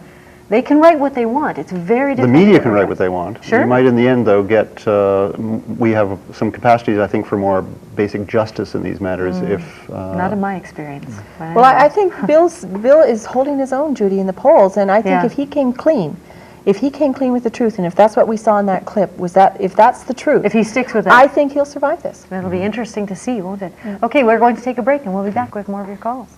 Speaker 2: they can write what they want. It's very difficult.
Speaker 3: The media can write what they want.
Speaker 2: Sure.
Speaker 3: You might, in the end, though, get. We have some capacities, I think, for more basic justice in these matters. If
Speaker 2: not in my experience.
Speaker 4: Well, I think Bill is holding his own, Judy, in the polls, and I think if he came clean. If he came clean with the truth, and if that's what we saw in that clip, if that's the truth,
Speaker 2: if he sticks with it,
Speaker 4: I think he'll survive this.
Speaker 2: It'll be interesting to see, won't it? Okay, we're going to take a break, and we'll be back with more of your calls.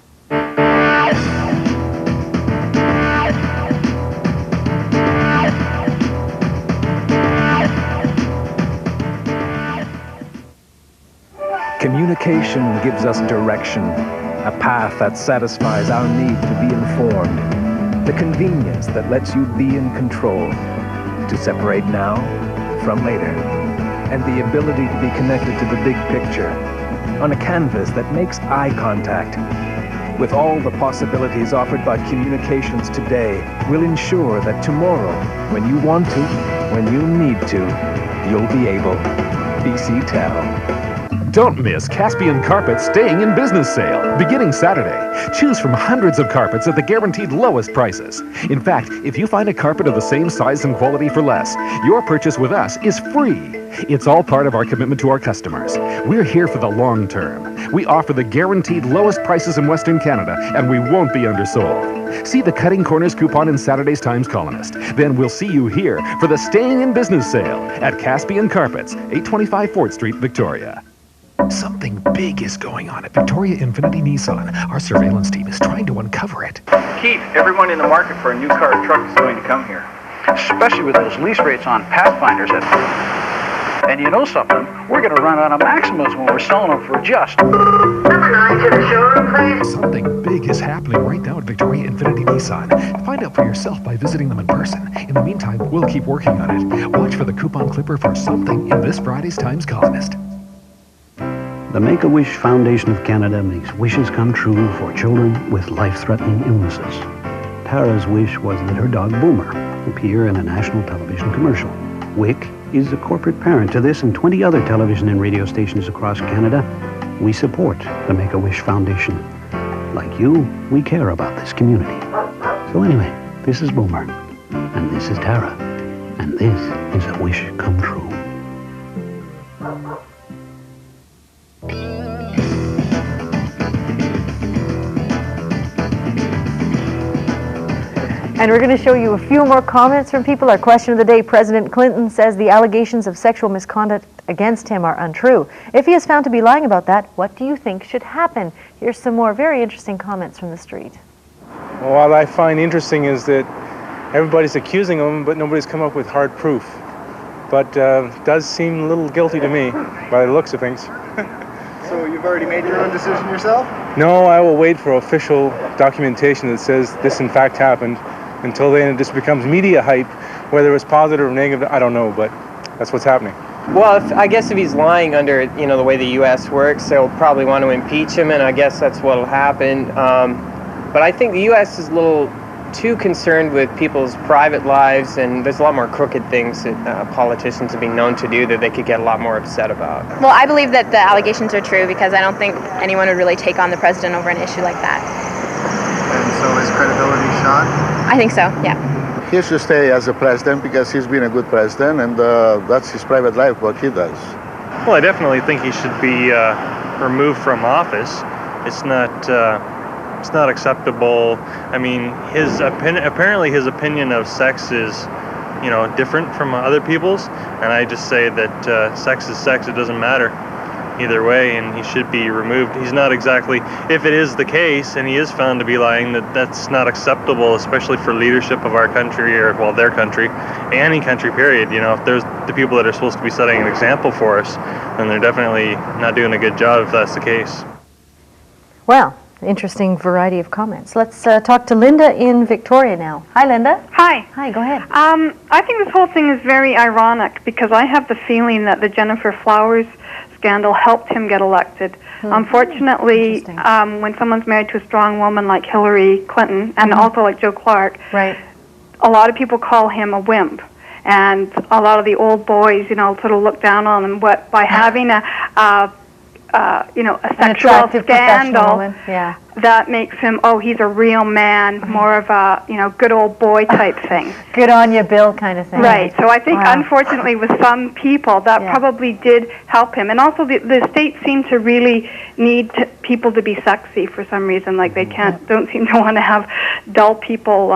Speaker 1: Communication gives us direction, a path that satisfies our need to be informed. The convenience that lets you be in control, to separate now from later, and the ability to be connected to the big picture on a canvas that makes eye contact. With all the possibilities offered by communications today, will ensure that tomorrow, when you want to, when you need to, you'll be able. BC Tel.
Speaker 21: Don't miss Caspian Carpet's Staying in Business sale, beginning Saturday. Choose from hundreds of carpets at the guaranteed lowest prices. In fact, if you find a carpet of the same size and quality for less, your purchase with us is free. It's all part of our commitment to our customers. We're here for the long term. We offer the guaranteed lowest prices in Western Canada, and we won't be undersold. See the Cutting Corners coupon in Saturday's Times Colonist. Then we'll see you here for the Staying in Business sale at Caspian Carpets, 825 Fort Street, Victoria. Something big is going on at Victoria Infinity Nissan. Our surveillance team is trying to uncover it.
Speaker 8: Keith, everyone in the market for a new car or truck is going to come here. Especially with those lease rates on Pathfinders. And you know something? We're going to run out of Maximas when we're selling them for just...
Speaker 21: Number 9 to the showroom, please. Something big is happening right now at Victoria Infinity Nissan. Find out for yourself by visiting them in person. In the meantime, we'll keep working on it. Watch for the coupon clipper for something in this Friday's Times Colonist.
Speaker 13: The Make-A-Wish Foundation of Canada makes wishes come true for children with life-threatening illnesses. Tara's wish was that her dog Boomer appear in a national television commercial. Wick is a corporate parent to this and 20 other television and radio stations across Canada. We support the Make-A-Wish Foundation. Like you, we care about this community. So anyway, this is Boomer, and this is Tara, and this is a wish come true.
Speaker 2: And we're going to show you a few more comments from people. Our question of the day, President Clinton says the allegations of sexual misconduct against him are untrue. If he is found to be lying about that, what do you think should happen? Here's some more very interesting comments from the street.
Speaker 27: Well, what I find interesting is that everybody's accusing him, but nobody's come up with hard proof. But it does seem a little guilty to me by the looks of things.
Speaker 14: So you've already made your own decision yourself?
Speaker 27: No, I will wait for official documentation that says this in fact happened. Until then, it just becomes media hype. Whether it was positive or negative, I don't know, but that's what's happening.
Speaker 15: Well, I guess if he's lying under, the way the U.S. works, they'll probably want to impeach him, and I guess that's what'll happen. But I think the U.S. is a little too concerned with people's private lives, and there's a lot more crooked things that politicians have been known to do that they could get a lot more upset about.
Speaker 16: Well, I believe that the allegations are true because I don't think anyone would really take on the president over an issue like that.
Speaker 14: And so is credibility shot?
Speaker 16: I think so, yeah.
Speaker 17: He should stay as a president because he's been a good president, and that's his private life, what he does.
Speaker 18: Well, I definitely think he should be removed from office. It's not acceptable. I mean, apparently his opinion of sex is different from other people's, and I just say that sex is sex. It doesn't matter either way, and he should be removed. He's not exactly, if it is the case and he is found to be lying, that's not acceptable, especially for leadership of our country, or well, their country, any country period. If there's the people that are supposed to be setting an example for us, then they're definitely not doing a good job if that's the case.
Speaker 2: Well, interesting variety of comments. Let's talk to Linda in Victoria now. Hi, Linda.
Speaker 5: Hi.
Speaker 2: Hi, go ahead.
Speaker 5: I think this whole thing is very ironic because I have the feeling that the Jennifer Flowers scandal helped him get elected. Unfortunately, when someone's married to a strong woman like Hillary Clinton and also like Joe Clark, a lot of people call him a wimp. And a lot of the old boys, sort of look down on him. But by having a sexual scandal, that makes him, he's a real man, more of a, good old boy type thing.
Speaker 2: Good on you, Bill kind of thing.
Speaker 5: Right. So I think, unfortunately, with some people, that probably did help him. And also, the states seem to really need people to be sexy for some reason. Like they don't seem to want to have dull people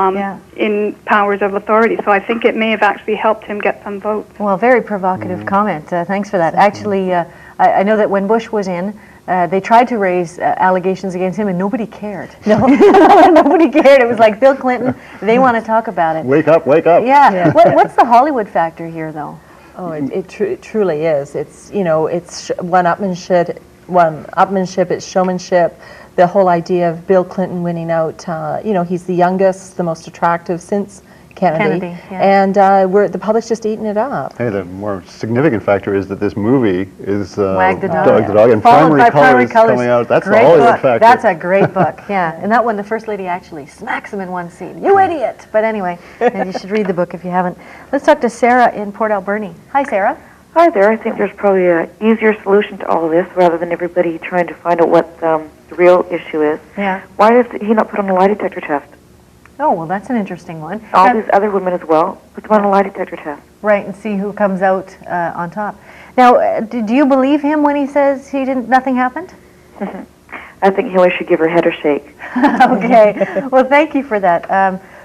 Speaker 5: in powers of authority. So I think it may have actually helped him get some votes.
Speaker 2: Well, very provocative comment. Thanks for that. Actually, I know that when Bush was in, they tried to raise allegations against him, and nobody cared. No, nobody cared. It was like Bill Clinton. They want to talk about it.
Speaker 3: Wake up, wake up.
Speaker 2: Yeah. What's the Hollywood factor here, though?
Speaker 4: Oh, it truly is. It's it's one-upmanship. It's showmanship. The whole idea of Bill Clinton winning out. He's the youngest, the most attractive since Kennedy, and the public's just eating it up.
Speaker 3: Hey, the more significant factor is that this movie is
Speaker 2: Wag the Dog,
Speaker 3: Dog the Dog, and Primary Colors coming out. That's the Hollywood factor.
Speaker 2: That's a great book, and that one, the First Lady actually smacks him in one scene. You idiot! But anyway, and you should read the book if you haven't. Let's talk to Sarah in Port Alberni. Hi, Sarah.
Speaker 6: Hi there. I think there's probably an easier solution to all of this rather than everybody trying to find out what the real issue is.
Speaker 2: Yeah.
Speaker 6: Why does he not put on a lie detector test?
Speaker 2: Oh, well, that's an interesting one.
Speaker 6: All these other women as well. Put them on a lie detector test.
Speaker 2: Right, and see who comes out on top. Now, do you believe him when he says nothing happened?
Speaker 6: I think Hillary should give her head a shake.
Speaker 2: Okay. Well, thank you for that.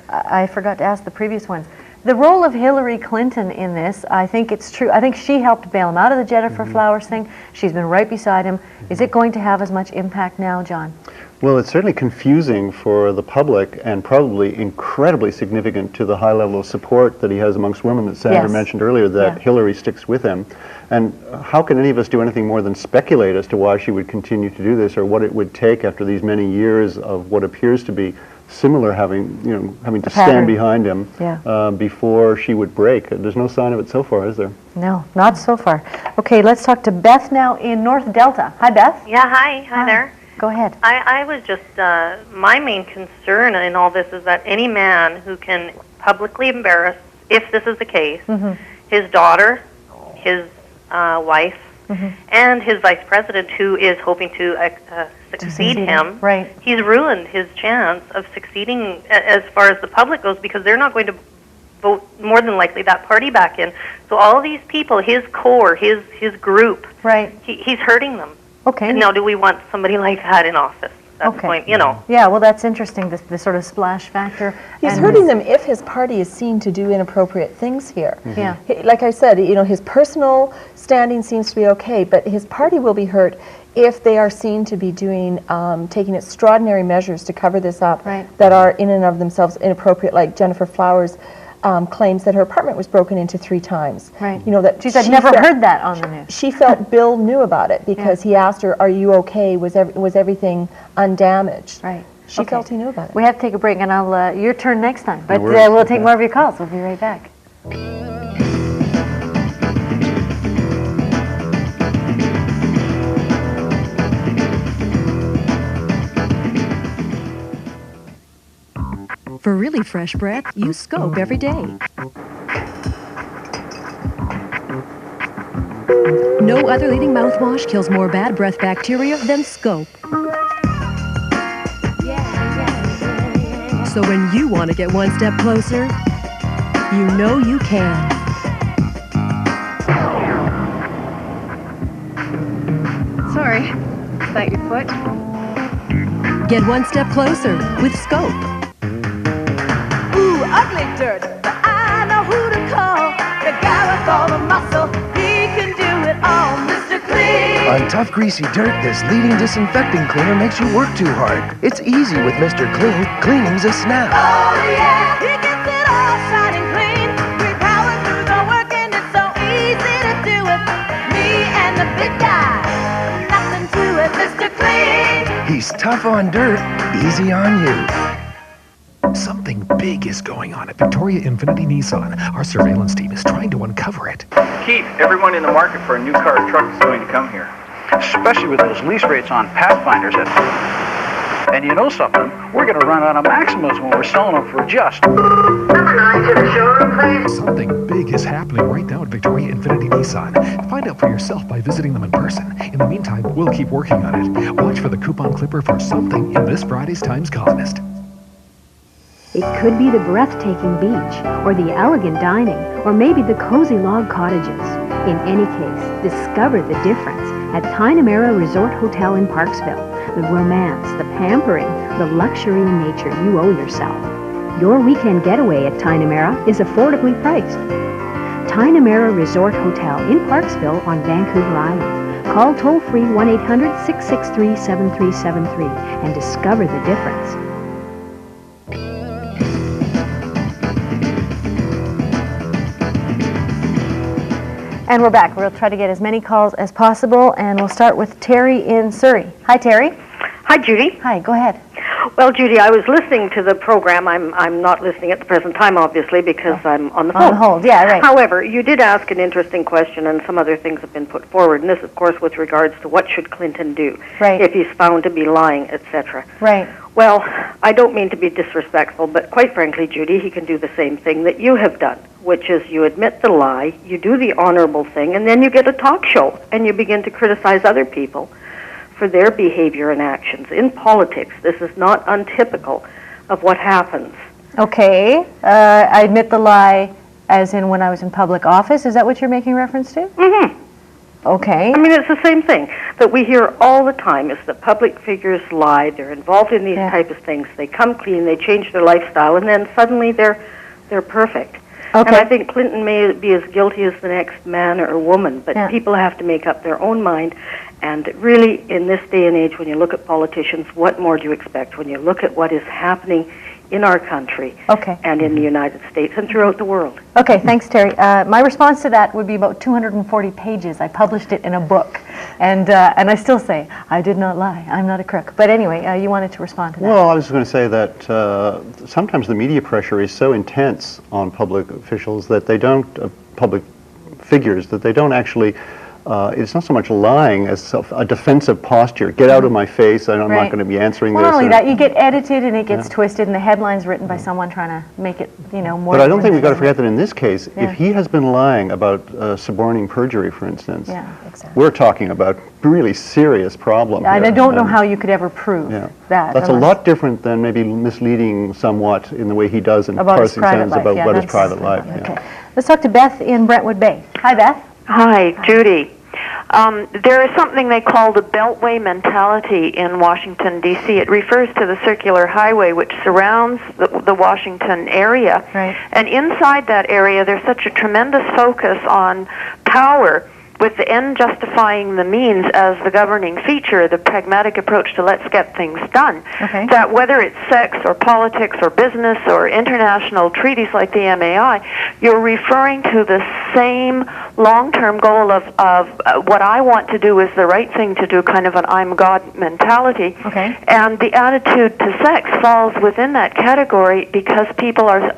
Speaker 2: I forgot to ask the previous ones. The role of Hillary Clinton in this, I think it's true. I think she helped bail him out of the Jennifer Flowers thing. She's been right beside him. Is it going to have as much impact now, John?
Speaker 3: Well, it's certainly confusing for the public and probably incredibly significant to the high level of support that he has amongst women that Sandra mentioned earlier, that Hillary sticks with him. And how can any of us do anything more than speculate as to why she would continue to do this, or what it would take after these many years of what appears to be similar having to stand behind him before she would break. There's no sign of it so far, is there?
Speaker 2: No, not so far. Okay, let's talk to Beth now in North Delta. Hi, Beth.
Speaker 7: Yeah, hi there.
Speaker 2: Go ahead.
Speaker 7: I was just, my main concern in all this is that any man who can publicly embarrass, if this is the case, his daughter, his wife, and his vice president, who is hoping to succeed him, he's ruined his chance of succeeding as far as the public goes, because they're not going to vote more than likely that party back in. So all of these people, his core, his group, he's hurting them.
Speaker 2: Okay.
Speaker 7: Now, do we want somebody like that in office? That's the point,
Speaker 2: Yeah, well, that's interesting, the sort of splash factor.
Speaker 4: He's hurting them if his party is seen to do inappropriate things here.
Speaker 2: Yeah.
Speaker 4: Like I said, his personal standing seems to be okay, but his party will be hurt if they are seen to be doing, taking extraordinary measures to cover this up that are in and of themselves inappropriate, like Jennifer Flowers claims that her apartment was broken into 3 times.
Speaker 2: Right.
Speaker 4: That
Speaker 2: she said, never heard that on the news.
Speaker 4: She felt Bill knew about it because he asked her, "Are you okay? Was everything undamaged?"
Speaker 2: Right.
Speaker 4: She felt he knew about it.
Speaker 2: We have to take a break, and I'll your turn next time. But we'll take more of your calls. We'll be right back.
Speaker 10: For really fresh breath, use Scope every day. No other leading mouthwash kills more bad breath bacteria than Scope. So when you want to get one step closer, you know you can.
Speaker 25: Sorry, is that your foot?
Speaker 10: Get one step closer with Scope.
Speaker 25: Ooh, ugly dirt, but I know who to call.
Speaker 12: all the muscle. He can do it all, Mr. Clean.
Speaker 19: On tough, greasy dirt, this leading disinfecting cleaner makes you work too hard. It's easy with Mr. Clean. Cleaning's a snap.
Speaker 12: Oh yeah, he gets it all shining clean. We power through the work and it's so easy to do it. Me and the big guy, nothing to it, Mr. Clean.
Speaker 19: He's tough on dirt, easy on you. Something big is going on at Victoria Infinity Nissan. Our surveillance team is trying to uncover it.
Speaker 8: Keep everyone in the market for a new car or truck that's going to come here. Especially with those lease rates on Pathfinders. And you know something? We're going to run out of Maximas when we're selling them for just...
Speaker 19: Number 9 to the showroom, please. Something big is happening right now at Victoria Infinity Nissan. Find out for yourself by visiting them in person. In the meantime, we'll keep working on it. Watch for the coupon clipper for something in this Friday's Times Columnist.
Speaker 20: It could be the breathtaking beach, or the elegant dining, or maybe the cozy log cottages. In any case, discover the difference at Tinamera Resort Hotel in Parksville. The romance, the pampering, the luxury and nature you owe yourself. Your weekend getaway at Tinamera is affordably priced. Tinamera Resort Hotel in Parksville on Vancouver Island. Call toll-free 1-800-663-7373 and discover the difference.
Speaker 2: And we're back. We'll try to get as many calls as possible, and we'll start with Terry in Surrey. Hi, Terry.
Speaker 22: Hi, Judy.
Speaker 2: Hi, go ahead.
Speaker 22: Well, Judy, I was listening to the program. I'm not listening at the present time, obviously, because I'm on the phone.
Speaker 2: On hold, yeah, right.
Speaker 22: However, you did ask an interesting question, and some other things have been put forward, and this, of course, with regards to what should Clinton do if he's found to be lying, etc.
Speaker 2: Right.
Speaker 22: Well, I don't mean to be disrespectful, but quite frankly, Judy, he can do the same thing that you have done, which is you admit the lie, you do the honorable thing, and then you get a talk show, and you begin to criticize other people for their behavior and actions. In politics, this is not untypical of what happens.
Speaker 2: Okay. I admit the lie as in when I was in public office. Is that what you're making reference to?
Speaker 22: Mm-hmm.
Speaker 2: Okay.
Speaker 22: I mean, it's the same thing that we hear all the time is that public figures lie. They're involved in these type of things. They come clean, they change their lifestyle, and then suddenly they're perfect.
Speaker 2: Okay.
Speaker 22: And I think Clinton may be as guilty as the next man or woman, but people have to make up their own mind. And really, in this day and age, when you look at politicians, what more do you expect? When you look at what is happening in our country and in the United States and throughout the world.
Speaker 2: Okay, thanks, Terry. My response to that would be about 240 pages. I published it in a book. And I still say, I did not lie. I'm not a crook. But anyway, you wanted to respond to that.
Speaker 3: Well, I was going to say that sometimes the media pressure is so intense on public officials that they don't, public figures, that they don't actually, it's not so much lying as a defensive posture. Get out of my face, I'm not going to be answering this.
Speaker 2: Not only that, you get edited and it gets twisted and the headline's written by someone trying to make it, more...
Speaker 3: But I don't think we've got to forget that in this case, if he has been lying about suborning perjury, for instance, we're talking about really serious problem
Speaker 2: and I don't know how you could ever prove that.
Speaker 3: That's a lot different than maybe misleading somewhat in the way he does in parsing sentences about what his private life.
Speaker 2: Okay. Let's talk to Beth in Brentwood Bay. Hi, Beth.
Speaker 23: Hi, Judy. There is something they call the Beltway mentality in Washington, D.C. It refers to the circular highway which surrounds the Washington area.
Speaker 2: Right.
Speaker 23: And inside that area, there's such a tremendous focus on power, with the end justifying the means as the governing feature, the pragmatic approach to let's get things done. That whether it's sex or politics or business or international treaties like the MAI, you're referring to the same long-term goal of what I want to do is the right thing to do, kind of an I'm God mentality. And the attitude to sex falls within that category because people are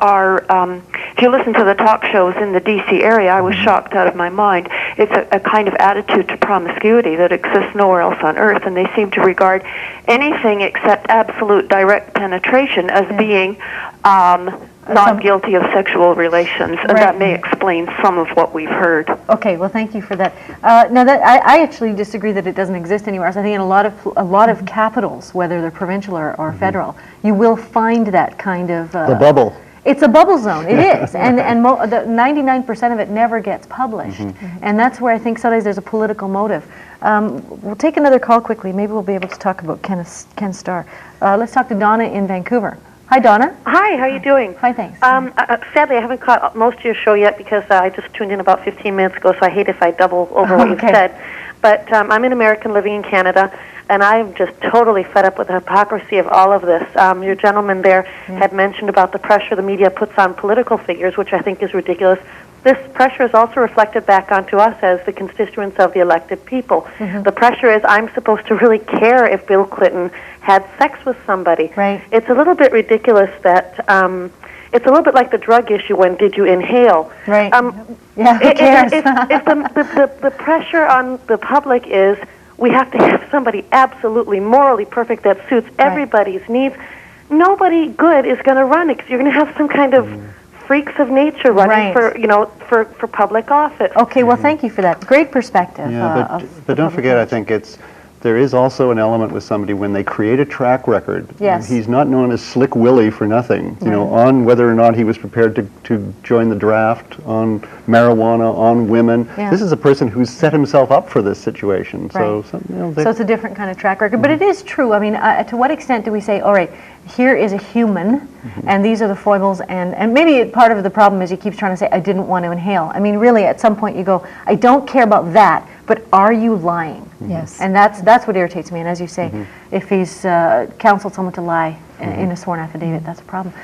Speaker 23: if you listen to the talk shows in the D.C. area, I was shocked out of my mind. It's a kind of attitude to promiscuity that exists nowhere else on earth, and they seem to regard anything except absolute direct penetration as being not guilty of sexual relations, and that may explain some of what we've heard.
Speaker 2: Okay, well, thank you for that. Now, that I actually disagree that it doesn't exist anywhere else. I think in a lot of capitals, whether they're provincial or federal, you will find that kind of
Speaker 3: the bubble.
Speaker 2: It's a bubble zone. It is, and 99% of it never gets published, and that's where I think sometimes there's a political motive. We'll take another call quickly. Maybe we'll be able to talk about Ken Starr. Let's talk to Donna in Vancouver. Hi, Donna.
Speaker 1: Hi, how are you doing?
Speaker 2: Hi, thanks.
Speaker 1: Sadly, I haven't caught most of your show yet because I just tuned in about 15 minutes ago, so I hate if I double over what you've said. But I'm an American living in Canada, and I'm just totally fed up with the hypocrisy of all of this. Your gentleman there had mentioned about the pressure the media puts on political figures, which I think is ridiculous. This pressure is also reflected back onto us as the constituents of the elected people. The pressure is I'm supposed to really care if Bill Clinton had sex with somebody.
Speaker 2: Right.
Speaker 1: It's a little bit ridiculous that it's a little bit like the drug issue when did you inhale?
Speaker 2: Right. Who cares?
Speaker 1: The pressure on the public is we have to have somebody absolutely morally perfect that suits everybody's needs. Nobody good is going to run it because you're going to have some kind of freaks of nature running for public office.
Speaker 2: Okay, well, thank you for that. Great perspective.
Speaker 3: Yeah, but don't forget, I think there is also an element with somebody when they create a track record.
Speaker 2: Yes.
Speaker 3: He's not known as Slick Willie for nothing, you know, on whether or not he was prepared to join the draft, on marijuana, on women.
Speaker 2: Yeah.
Speaker 3: This is a person who's set himself up for this situation. So,
Speaker 2: so it's a different kind of track record. But it is true. I mean, to what extent do we say, all right, here is a human, and these are the foibles, and maybe part of the problem is he keeps trying to say, I didn't want to inhale. I mean, really, at some point you go, I don't care about that, but are you lying?
Speaker 4: Yes.
Speaker 2: And that's what irritates me. And as you say, if he's counseled someone to lie in a sworn affidavit, that's a problem.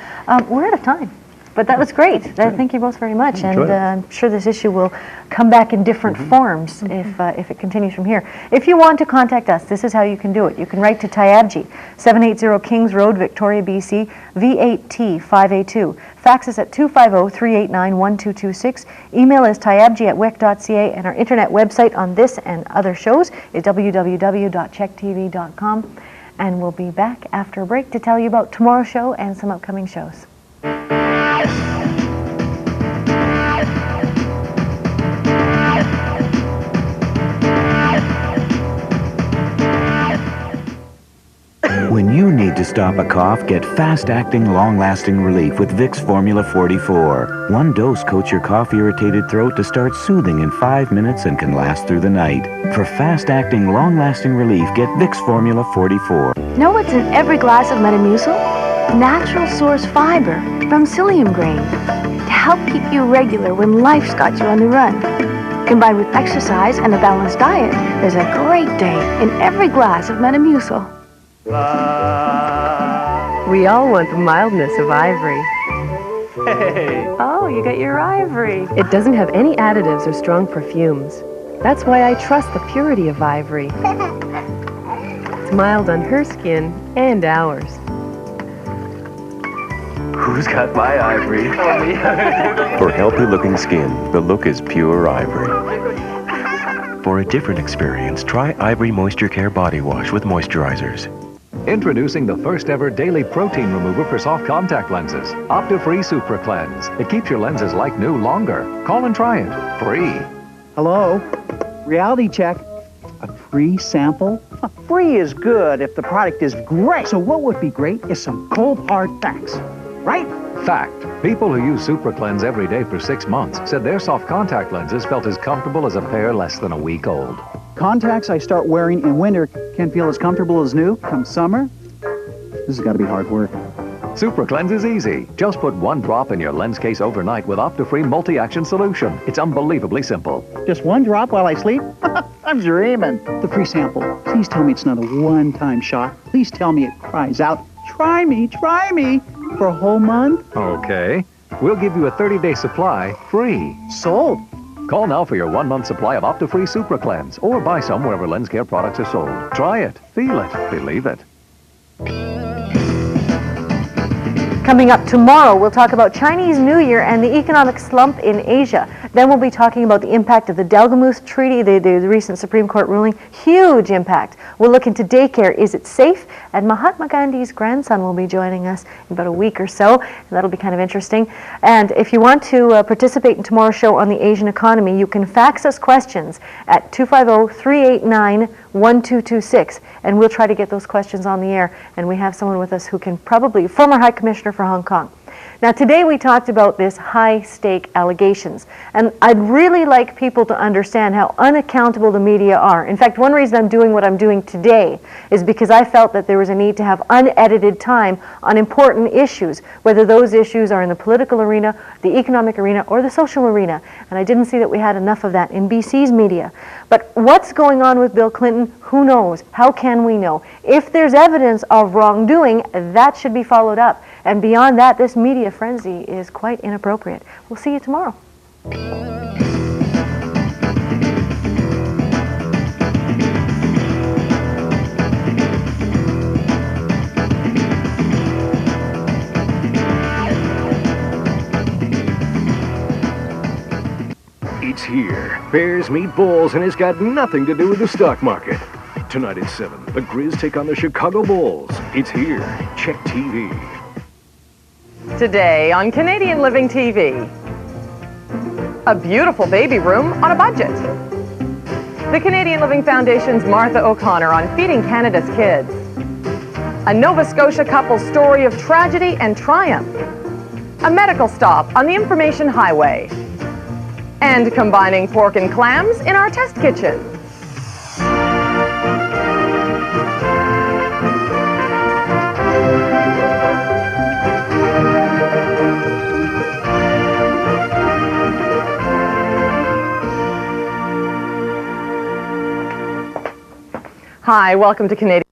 Speaker 2: We're out of time. But that was great. Thank you both very much. And I'm sure this issue will come back in different forms if it continues from here. If you want to contact us, this is how you can do it. You can write to Tyabji, 780 Kings Road, Victoria, BC, V8T 5A2. Fax us at 250-389-1226. Email is tyabji@wic.ca, and our internet website on this and other shows is www.checktv.com. And we'll be back after a break to tell you about tomorrow's show and some upcoming shows.
Speaker 9: When you need to stop a cough, get fast-acting, long-lasting relief with Vicks Formula 44. One dose coats your cough-irritated throat to start soothing in 5 minutes and can last through the night. For fast-acting, long-lasting relief, get Vicks Formula 44.
Speaker 11: Know what's in every glass of Metamucil? Natural source fiber from psyllium grain to help keep you regular when life's got you on the run. Combined with exercise and a balanced diet, there's a great day in every glass of Metamucil.
Speaker 13: We all want the mildness of ivory.
Speaker 15: Hey!
Speaker 13: Oh, you got your ivory. It doesn't have any additives or strong perfumes. That's why I trust the purity of ivory. It's mild on her skin and ours.
Speaker 21: Who's got my ivory?
Speaker 24: For healthy-looking skin, the look is pure ivory. For a different experience, try Ivory Moisture Care Body Wash with moisturizers.
Speaker 26: Introducing the first ever daily protein remover for soft contact lenses. Optifree Supra Cleanse. It keeps your lenses like new longer. Call and try it. Free.
Speaker 28: Hello? Reality check. A free sample? Free is good if the product is great. So what would be great is some cold hard facts. Right?
Speaker 26: Fact. People who use Supra Cleanse every day for 6 months said their soft contact lenses felt as comfortable as a pair less than a week old.
Speaker 28: Contacts I start wearing in winter can feel as comfortable as new come summer. This has got to be hard work.
Speaker 26: Supra Cleanse is easy. Just put 1 drop in your lens case overnight with Optifree Multi-Action Solution. It's unbelievably simple.
Speaker 28: Just 1 drop while I sleep? I'm dreaming. The free sample. Please tell me it's not a one-time shot. Please tell me it cries out, try me, for a whole month.
Speaker 26: Okay. We'll give you a 30-day supply free.
Speaker 28: Sold.
Speaker 26: Call now for your 1-month supply of Optifree Supra Cleanse, or buy some wherever lens care products are sold. Try it, feel it, believe it.
Speaker 2: Coming up tomorrow, we'll talk about Chinese New Year and the economic slump in Asia. Then we'll be talking about the impact of the Delgamuth Treaty, the recent Supreme Court ruling. Huge impact. We'll look into daycare. Is it safe? And Mahatma Gandhi's grandson will be joining us in about a week or so. And that'll be kind of interesting. And if you want to participate in tomorrow's show on the Asian economy, you can fax us questions at 250-389-1226. And we'll try to get those questions on the air. And we have someone with us who can probably, former High Commissioner for Hong Kong. Now, today we talked about this high-stake allegations, and I'd really like people to understand how unaccountable the media are. In fact, one reason I'm doing what I'm doing today is because I felt that there was a need to have unedited time on important issues, whether those issues are in the political arena, the economic arena, or the social arena. And I didn't see that we had enough of that in BC's media. But what's going on with Bill Clinton? Who knows? How can we know? If there's evidence of wrongdoing, that should be followed up. And beyond that, this media frenzy is quite inappropriate. We'll see you tomorrow.
Speaker 19: It's here. Bears meet Bulls, and it's got nothing to do with the stock market. Tonight at 7, the Grizz take on the Chicago Bulls. It's here. Check TV.
Speaker 5: Today on Canadian Living TV, a beautiful baby room on a budget. The Canadian Living Foundation's Martha O'Connor on feeding Canada's kids. A Nova Scotia couple's story of tragedy and triumph. A medical stop on the Information Highway. And combining pork and clams in our test kitchen. Hi, welcome to Canadian